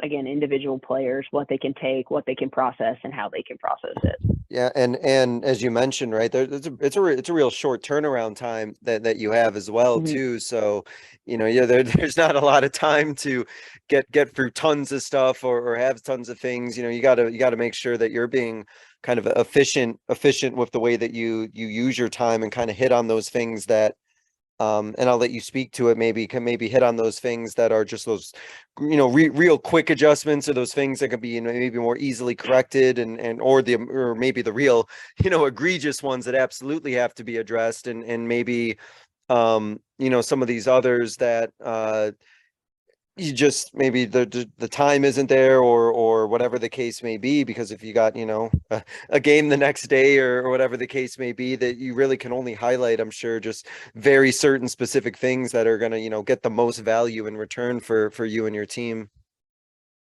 again, individual players, what they can take, what they can process, and how they can process it. Yeah, and as you mentioned, right, it's a real short turnaround time that you have as well, too. So, there's not a lot of time to get through tons of stuff or have tons of things. You gotta make sure that you're being kind of efficient with the way that you use your time, and kind of hit on those things that, and I'll let you speak to it. Maybe hit on those things that are just those, real quick adjustments, or those things that can be, maybe more easily corrected, or maybe the real, egregious ones that absolutely have to be addressed, and maybe, some of these others that, you just, maybe the time isn't there, or whatever the case may be, because if you got, a game the next day, or whatever the case may be, that you really can only highlight, I'm sure, just very certain specific things that are going to, get the most value in return for you and your team.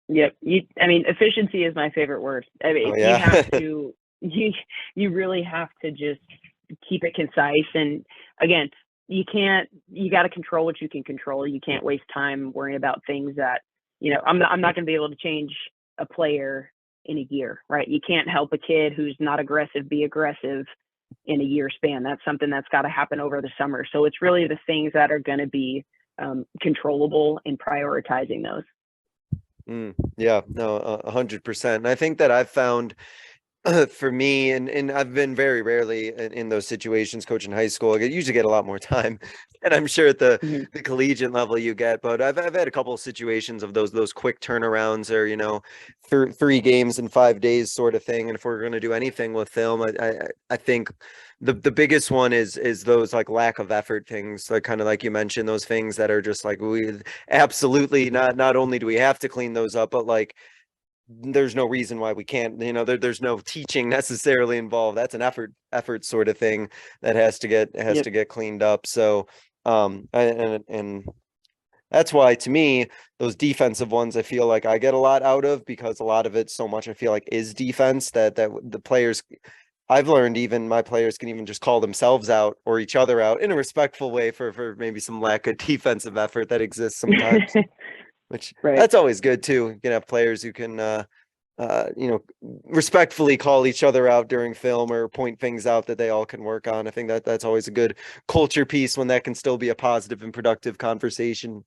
Yep. Efficiency is my favorite word. Oh, yeah. You have to, you really have to just keep it concise. And again, you got to control what you can control. You can't waste time worrying about things that, I'm not going to be able to change a player in a year, right? You can't help a kid who's not aggressive be aggressive in a year span. That's something that's got to happen over the summer. So it's really the things that are going to be controllable and prioritizing those. Yeah, no, 100%. And I think that I've found for me, and I've been very rarely in those situations coaching high school. I usually get a lot more time, and I'm sure at the collegiate level you get. But I've had a couple of situations of those quick turnarounds, or three games in 5 days sort of thing. And if we're going to do anything with film, I think the biggest one is those like lack of effort things, like kind of like you mentioned, those things that are just like we absolutely not only do we have to clean those up, but like there's no reason why we can't, there's no teaching necessarily involved. That's an effort sort of thing that has to get cleaned up. So and that's why, to me, those defensive ones I feel like I get a lot out of, because a lot of it so much I feel like is defense that the players, I've learned, even my players can even just call themselves out or each other out in a respectful way for maybe some lack of defensive effort that exists sometimes. Which that's always good too. You can have players who can respectfully call each other out during film or point things out that they all can work on. I think that's always a good culture piece when that can still be a positive and productive conversation.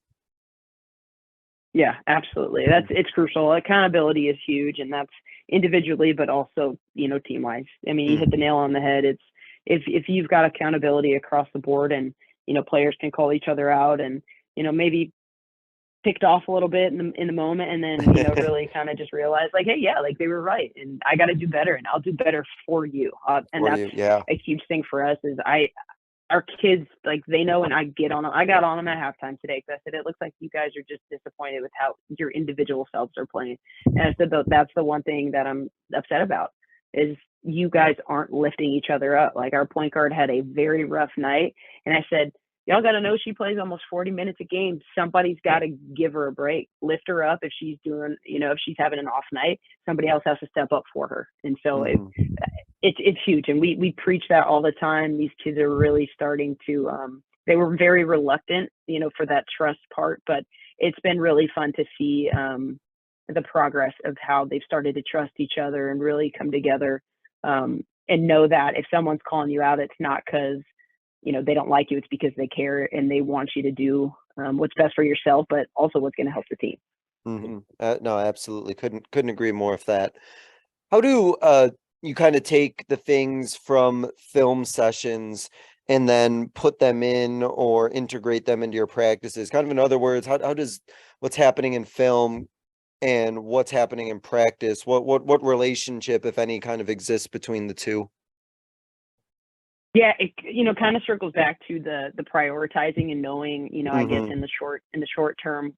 Yeah, absolutely. It's crucial. Accountability is huge, and that's individually, but also, team wise. I mean, you hit the nail on the head. It's if you've got accountability across the board, and players can call each other out, and maybe picked off a little bit in the moment, and then really kind of just realize like, hey, yeah, like they were right, and I got to do better, and I'll do better for you. And that's a huge thing for us. Is our kids, like, they know, and I got on them at halftime today, because I said, it looks like you guys are just disappointed with how your individual selves are playing. And I said, that's the one thing that I'm upset about, is you guys aren't lifting each other up. Like, our point guard had a very rough night, and I said, y'all got to know she plays almost 40 minutes a game. Somebody's got to give her a break, lift her up. If she's doing, if she's having an off night, somebody else has to step up for her. And so it's huge. And we preach that all the time. These kids are really starting to, they were very reluctant, for that trust part, but it's been really fun to see the progress of how they've started to trust each other and really come together, and know that if someone's calling you out, it's not because they don't like you. It's because they care and they want you to do what's best for yourself, but also what's going to help the team. No, absolutely. Couldn't agree more with that. How do you kind of take the things from film sessions and then put them in or integrate them into your practices? Kind of, in other words, how does what's happening in film and what's happening in practice, what relationship, if any, kind of exists between the two? Yeah, it kind of circles back to the prioritizing and knowing, I guess in the short term,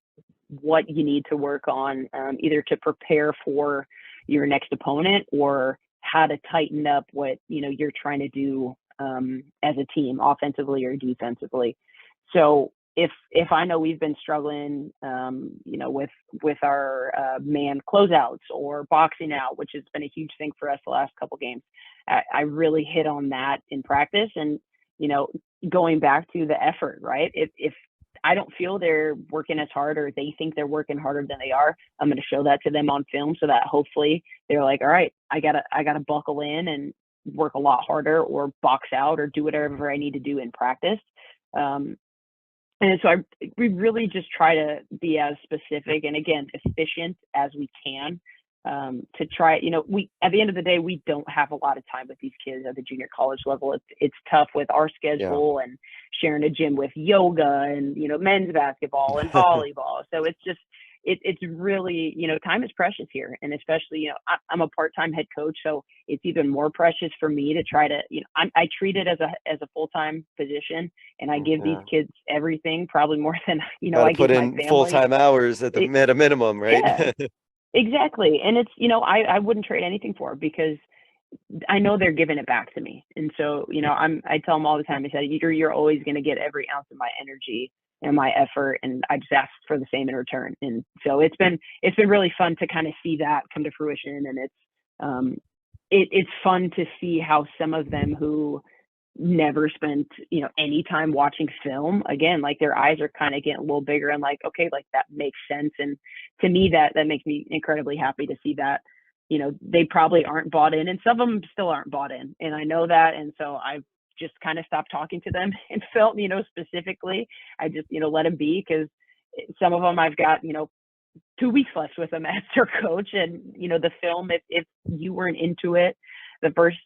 what you need to work on, either to prepare for your next opponent, or how to tighten up what you're trying to do as a team, offensively or defensively. So if I know we've been struggling, with our man closeouts or boxing out, which has been a huge thing for us the last couple games, I really hit on that in practice. And going back to the effort, right? If I don't feel they're working as hard, or they think they're working harder than they are, I'm going to show that to them on film, so that hopefully they're like, all right, I gotta buckle in and work a lot harder, or box out, or do whatever I need to do in practice. And so we really just try to be as specific and, again, efficient as we can, to try, we, at the end of the day, we don't have a lot of time with these kids at the junior college level. It's tough with our schedule and sharing a gym with yoga and, men's basketball and volleyball. So it's just, it's really, time is precious here. And especially, I'm a part-time head coach, so it's even more precious for me to try to, I treat it as a full-time position, and I give these kids everything, probably more than, I give my family. Full-time hours at a minimum, right? Yeah, exactly. And it's, I wouldn't trade anything for it, because I know they're giving it back to me. And so, I tell them all the time, I said, you're always going to get every ounce of my energy and my effort, and I just ask for the same in return. And so it's been really fun to kind of see that come to fruition. And it's fun to see how some of them who never spent any time watching film, again, like, their eyes are kind of getting a little bigger, and like, okay, like, that makes sense. And to me, that makes me incredibly happy to see that. They probably aren't bought in, and some of them still aren't bought in, and I know that. And so just kind of stopped talking to them and felt, specifically, I just, let them be, because some of them I've got, 2 weeks left with them as their coach. And, the film, if you weren't into it the first,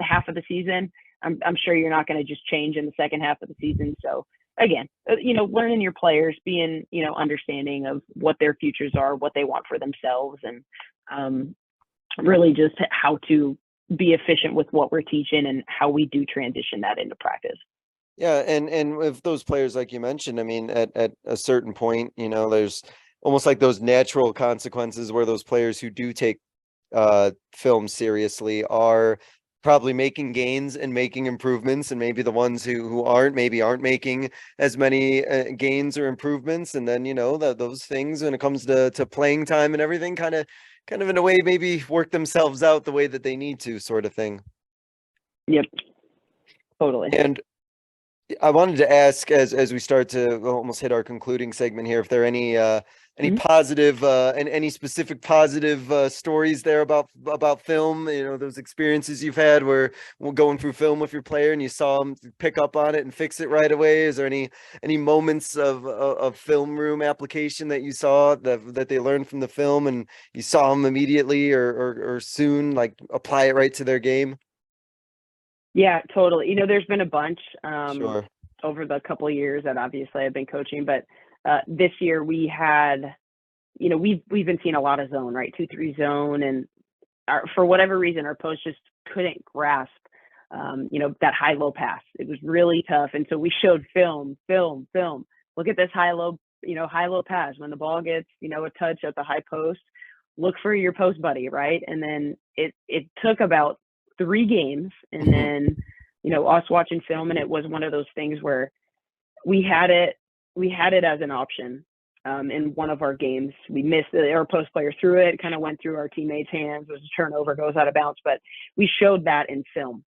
half of the season, I'm sure you're not going to just change in the second half of the season. So again, learning your players, being, understanding of what their futures are, what they want for themselves, and really just how to be efficient with what we're teaching and how we do transition that into practice. Yeah, and with those players, like you mentioned, I mean, at a certain point, there's almost like those natural consequences where those players who do take film seriously are probably making gains and making improvements, and maybe the ones who aren't making as many gains or improvements. And then those things, when it comes to playing time and everything, kind of in a way maybe work themselves out the way that they need to, sort of thing. Yep, totally. And I wanted to ask, as we start to almost hit our concluding segment here, if there are any positive and any specific positive stories there about film, those experiences you've had where going through film with your player and you saw them pick up on it and fix it right away. Is there any moments of film room application that you saw that they learned from the film and you saw them immediately or soon, like, apply it right to their game? Yeah, totally. There's been a bunch Sure. over the couple of years that obviously I've been coaching, but this year we had, we've been seeing a lot of zone, right? 2-3 zone, and for whatever reason, our post just couldn't grasp, that high-low pass. It was really tough, and so we showed film. Look at this high-low pass. When the ball gets, a touch at the high post, look for your post buddy, right? And then it took about 3 games, and then us watching film, and it was one of those things where we had it as an option. In one of our games, we missed our post player threw it, kind of went through our teammates' hands, was a turnover, goes out of bounds, but we showed that in film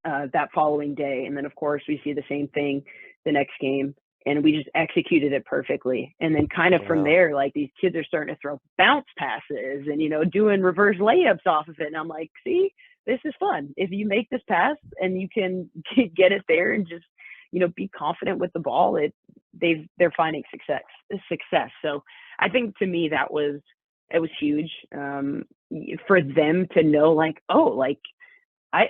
that following day. And then of course we see the same thing the next game, and we just executed it perfectly. And then kind of from there, like, these kids are starting to throw bounce passes and doing reverse layups off of it, and I'm like, see, this is fun. If you make this pass and you can get it there and just, be confident with the ball, they're finding success. So I think, to me, it was huge for them to know, like, oh, like, I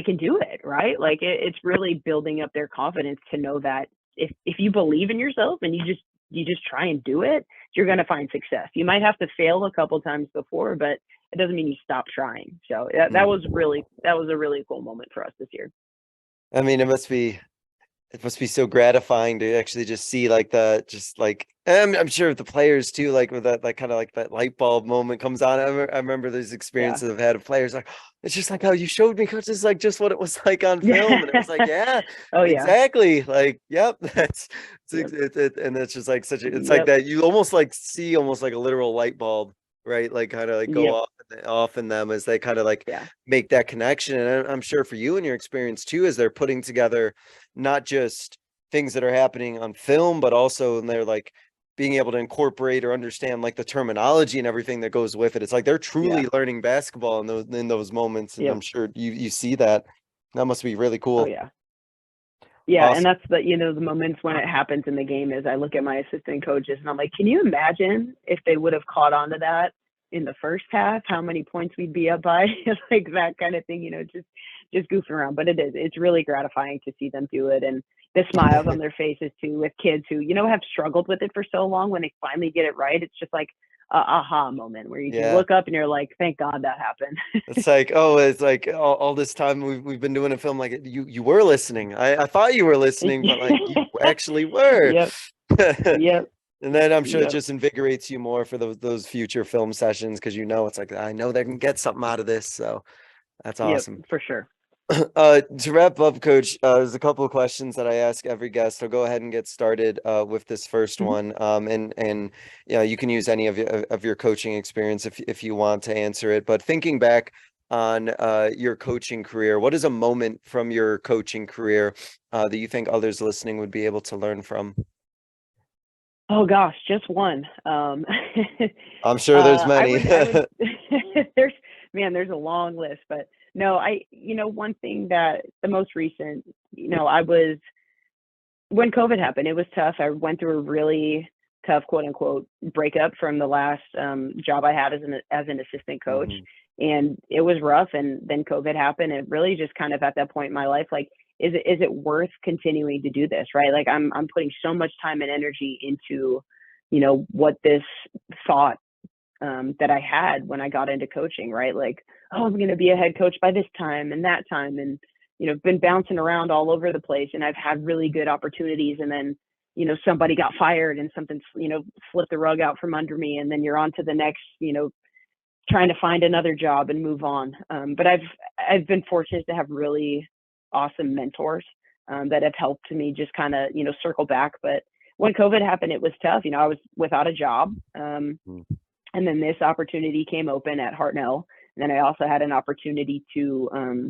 can do it, right? Like, it's really building up their confidence to know that if you believe in yourself and you just try and do it, you're going to find success. You might have to fail a couple times before, but it doesn't mean you stop trying. So that was a really cool moment for us this year. I mean, it must be so gratifying to actually just see, like, I'm sure the players too, like, with that, like, kind of like that light bulb moment comes on. I remember those experiences I've had of players like, it's just like how you showed me, coach. This is like just what it was like on film. And it was like, yeah, exactly. Like, yep, and it's just like it's like that. You almost like see almost like a literal light bulb, right? Like, kind of like go off in them as they kind of like make that connection. And I'm sure for you and your experience too, as they're putting together not just things that are happening on film, but also in their, like, being able to incorporate or understand, like, the terminology and everything that goes with it. It's like they're truly learning basketball in those moments. And I'm sure you see that. That must be really cool. Oh yeah. Yeah. Awesome. And that's the moments when it happens in the game is I look at my assistant coaches and I'm like, can you imagine if they would have caught on to that in the first half, how many points we'd be up by? Like, that kind of thing, just goofing around. But it's really gratifying to see them do it, and the smiles on their faces too, with kids who have struggled with it for so long. When they finally get it right, it's just like a aha moment where you just look up and you're like, thank God that happened. It's like, it's like all this time we've been doing a film, like, you were listening. I thought you were listening, but like, you actually were. Yep. And then I'm sure it just invigorates you more for those future film sessions, because it's like, I know they can get something out of this. So that's awesome. For sure. To wrap up, Coach, there's a couple of questions that I ask every guest. So go ahead and get started with this first one. And you can use any of your coaching experience if you want to answer it. But thinking back on your coaching career, what is a moment from your coaching career that you think others listening would be able to learn from? Oh gosh, just one. I'm sure there's many. man, there's a long list, but no, one thing that the most recent, I was, when COVID happened, it was tough. I went through a really tough, quote unquote, breakup from the last job I had as an assistant coach. And it was rough. And then COVID happened. And really just kind of at that point in my life, like, is it worth continuing to do this? Right. Like I'm putting so much time and energy into, what this thought that I had when I got into coaching, right? Like, oh, I'm going to be a head coach by this time and that time. And, been bouncing around all over the place, and I've had really good opportunities. And then, somebody got fired and something, slipped the rug out from under me. And then you're on to the next, trying to find another job and move on. But I've been fortunate to have really awesome mentors that have helped me just kind of, circle back. But when COVID happened, it was tough. I was without a job. And then this opportunity came open at Hartnell. And then I also had an opportunity to,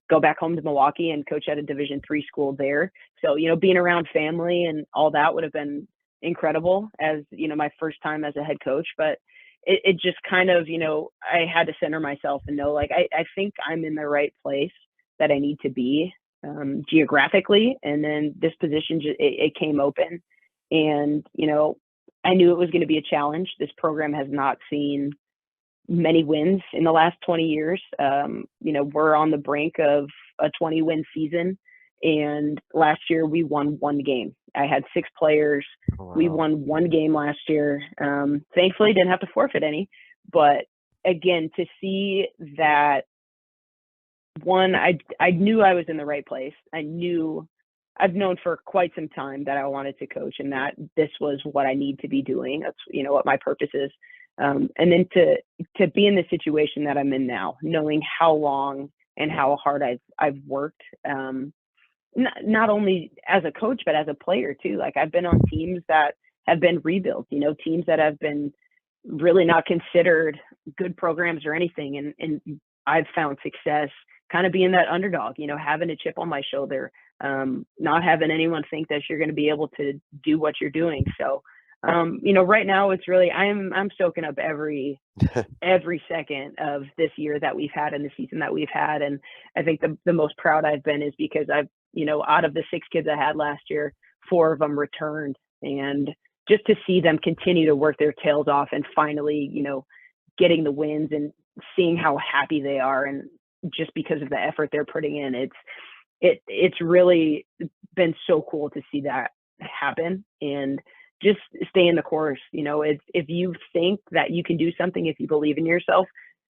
go back home to Milwaukee and coach at a Division III school there. So, being around family and all that would have been incredible as, my first time as a head coach. But it just kind of, I had to center myself and know, like, I think I'm in the right place that I need to be geographically. And then this position, it came open. And, I knew it was going to be a challenge. This program has not seen many wins in the last 20 years. We're on the brink of a 20-win season. And last year we won one game. I had 6 players. Oh, wow. We won one game last year. Thankfully didn't have to forfeit any, but again, to see that, one, I knew I was in the right place. I've known for quite some time that I wanted to coach and that this was what I need to be doing. That's, what my purpose is. And then to be in the situation that I'm in now, knowing how long and how hard I've worked, not only as a coach, but as a player too. Like I've been on teams that have been rebuilt, teams that have been really not considered good programs or anything. And I've found success kind of being that underdog, having a chip on my shoulder, not having anyone think that you're going to be able to do what you're doing. So, right now it's really, I'm soaking up every second of this year that we've had and the season that we've had. And I think the most proud I've been is because I've, out of the 6 kids I had last year, 4 of them returned, and just to see them continue to work their tails off and finally, getting the wins and seeing how happy they are. And just because of the effort they're putting in, it's really been so cool to see that happen. And just stay in the course. If you think that you can do something, if you believe in yourself,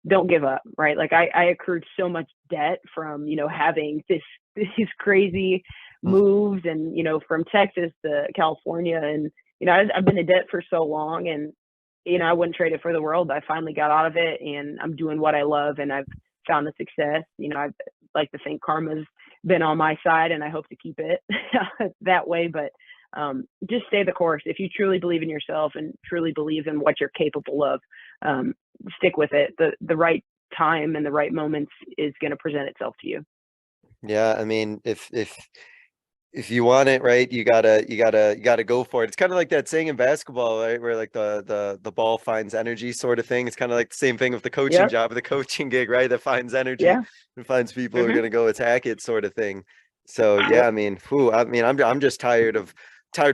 don't give up, right? Like I accrued so much debt from, having these crazy moves and, from Texas to California. And, I've been in debt for so long, and, I wouldn't trade it for the world. I finally got out of it and I'm doing what I love, and I've found the success. I'd like to think karma's been on my side, and I hope to keep it that way. But just stay the course. If you truly believe in yourself and truly believe in what you're capable of, stick with it. The right time and the right moments is going to present itself to you. Yeah. I mean, if you want it, right, you gotta go for it. It's kind of like that saying in basketball, right? Where like the ball finds energy sort of thing. It's kind of like the same thing with the coaching job or the coaching gig, right? That finds energy and finds people who are going to go attack it sort of thing. So yeah, I mean, I'm just tired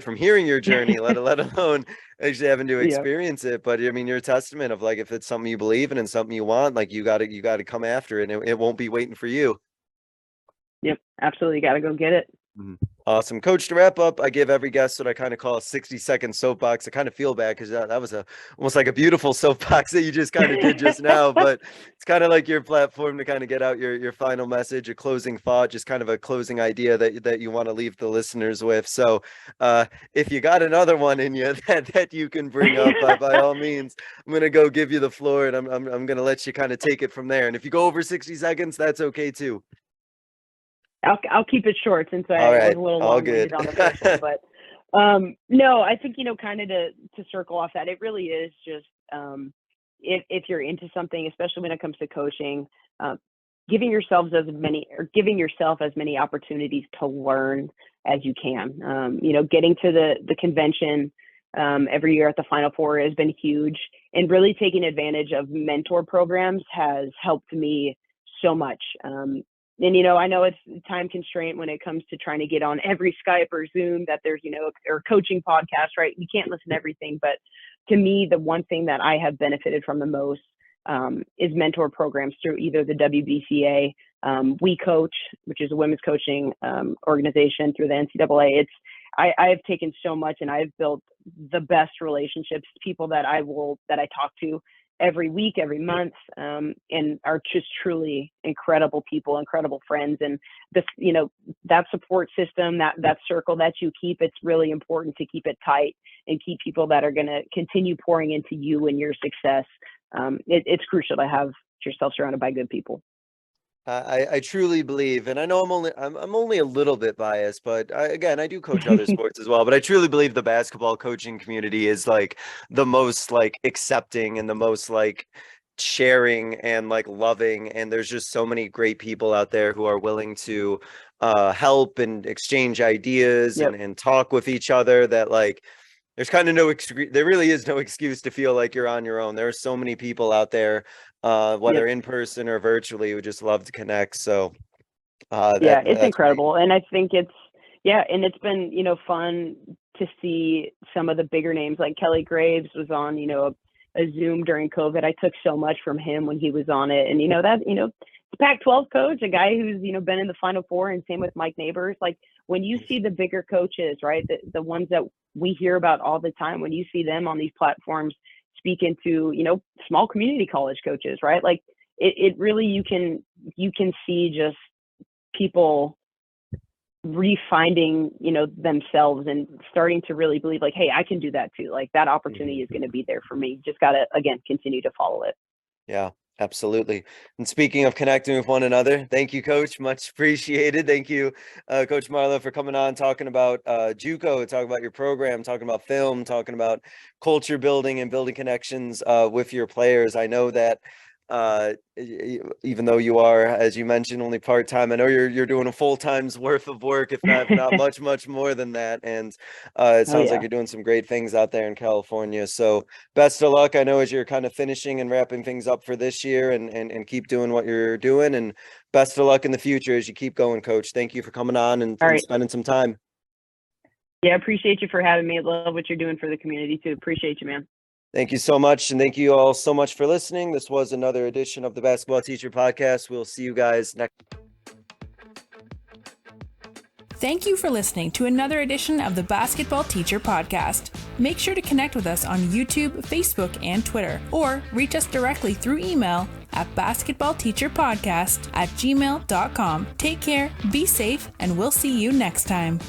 from hearing your journey, let alone actually having to experience it. But I mean, you're a testament of, like, if it's something you believe in and something you want, like you gotta come after it, and it won't be waiting for you. Yep, absolutely. Got to go get it. Awesome. Coach, to wrap up, I give every guest what I kind of call a 60-second soapbox. I kind of feel bad because that was almost like a beautiful soapbox that you just kind of did just now, but it's kind of like your platform to kind of get out your final message, a closing thought, just kind of a closing idea that you want to leave the listeners with. So if you got another one in you that you can bring up, by all means, I'm going to go give you the floor, and I'm going to let you kind of take it from there. And if you go over 60 seconds, that's okay too. I'll keep it short since I was a little long-winded on the first one. But no, I think, kind of to circle off that, it really is just if you're into something, especially when it comes to coaching, giving yourself as many opportunities to learn as you can. Getting to the convention, every year at the Final Four has been huge. And really taking advantage of mentor programs has helped me so much. And, I know it's time constraint when it comes to trying to get on every Skype or Zoom that there's, or coaching podcast, right? You can't listen to everything. But to me, the one thing that I have benefited from the most is mentor programs through either the WBCA, We Coach, which is a women's coaching organization, through the NCAA. I have taken so much, and I've built the best relationships, people that I talk to every week, every month, and are just truly incredible people, incredible friends. And this, that support system, that circle that you keep, it's really important to keep it tight and keep people that are going to continue pouring into you and your success. It's crucial to have yourself surrounded by good people. I truly believe, and I know I'm only a little bit biased, but I do coach other sports as well. But I truly believe the basketball coaching community is like the most like accepting and the most like sharing and like loving. And there's just so many great people out there who are willing to help and exchange ideas and talk with each other. That like there's kind of there really is no excuse to feel like you're on your own. There are so many people out there, whether in person or virtually, who just love to connect. So it's incredible. Great. And I think it's been, fun to see some of the bigger names, like Kelly Graves was on, a Zoom during COVID. I took so much from him when he was on it. And, the Pac-12 coach, a guy who's, been in the Final Four, and same with Mike Neighbors. Like when you see the bigger coaches, right, the ones that we hear about all the time, when you see them on these platforms speaking to, small community college coaches, right? Like it really, you can see just people refinding, themselves and starting to really believe like, hey, I can do that too. Like that opportunity is going to be there for me. Just got to, again, continue to follow it. Yeah. Absolutely. And speaking of connecting with one another, thank you, Coach. Much appreciated. Thank you, Coach Marlowe, for coming on, talking about JUCO, talking about your program, talking about film, talking about culture building and building connections with your players. I know that even though you are, as you mentioned, only part-time, I know you're doing a full time's worth of work, if not much more than that. And it sounds like you're doing some great things out there in California. So best of luck. I know as you're kind of finishing and wrapping things up for this year, and keep doing what you're doing, and best of luck in the future as you keep going, Coach. Thank you for coming on and spending some time. Yeah, appreciate you for having me. I love what you're doing for the community too. Appreciate you, man. Thank you so much. And thank you all so much for listening. This was another edition of the Basketball Teacher Podcast. We'll see you guys next. Thank you for listening to another edition of the Basketball Teacher Podcast. Make sure to connect with us on YouTube, Facebook, and Twitter, or reach us directly through email at basketballteacherpodcast@gmail.com. Take care, be safe, and we'll see you next time.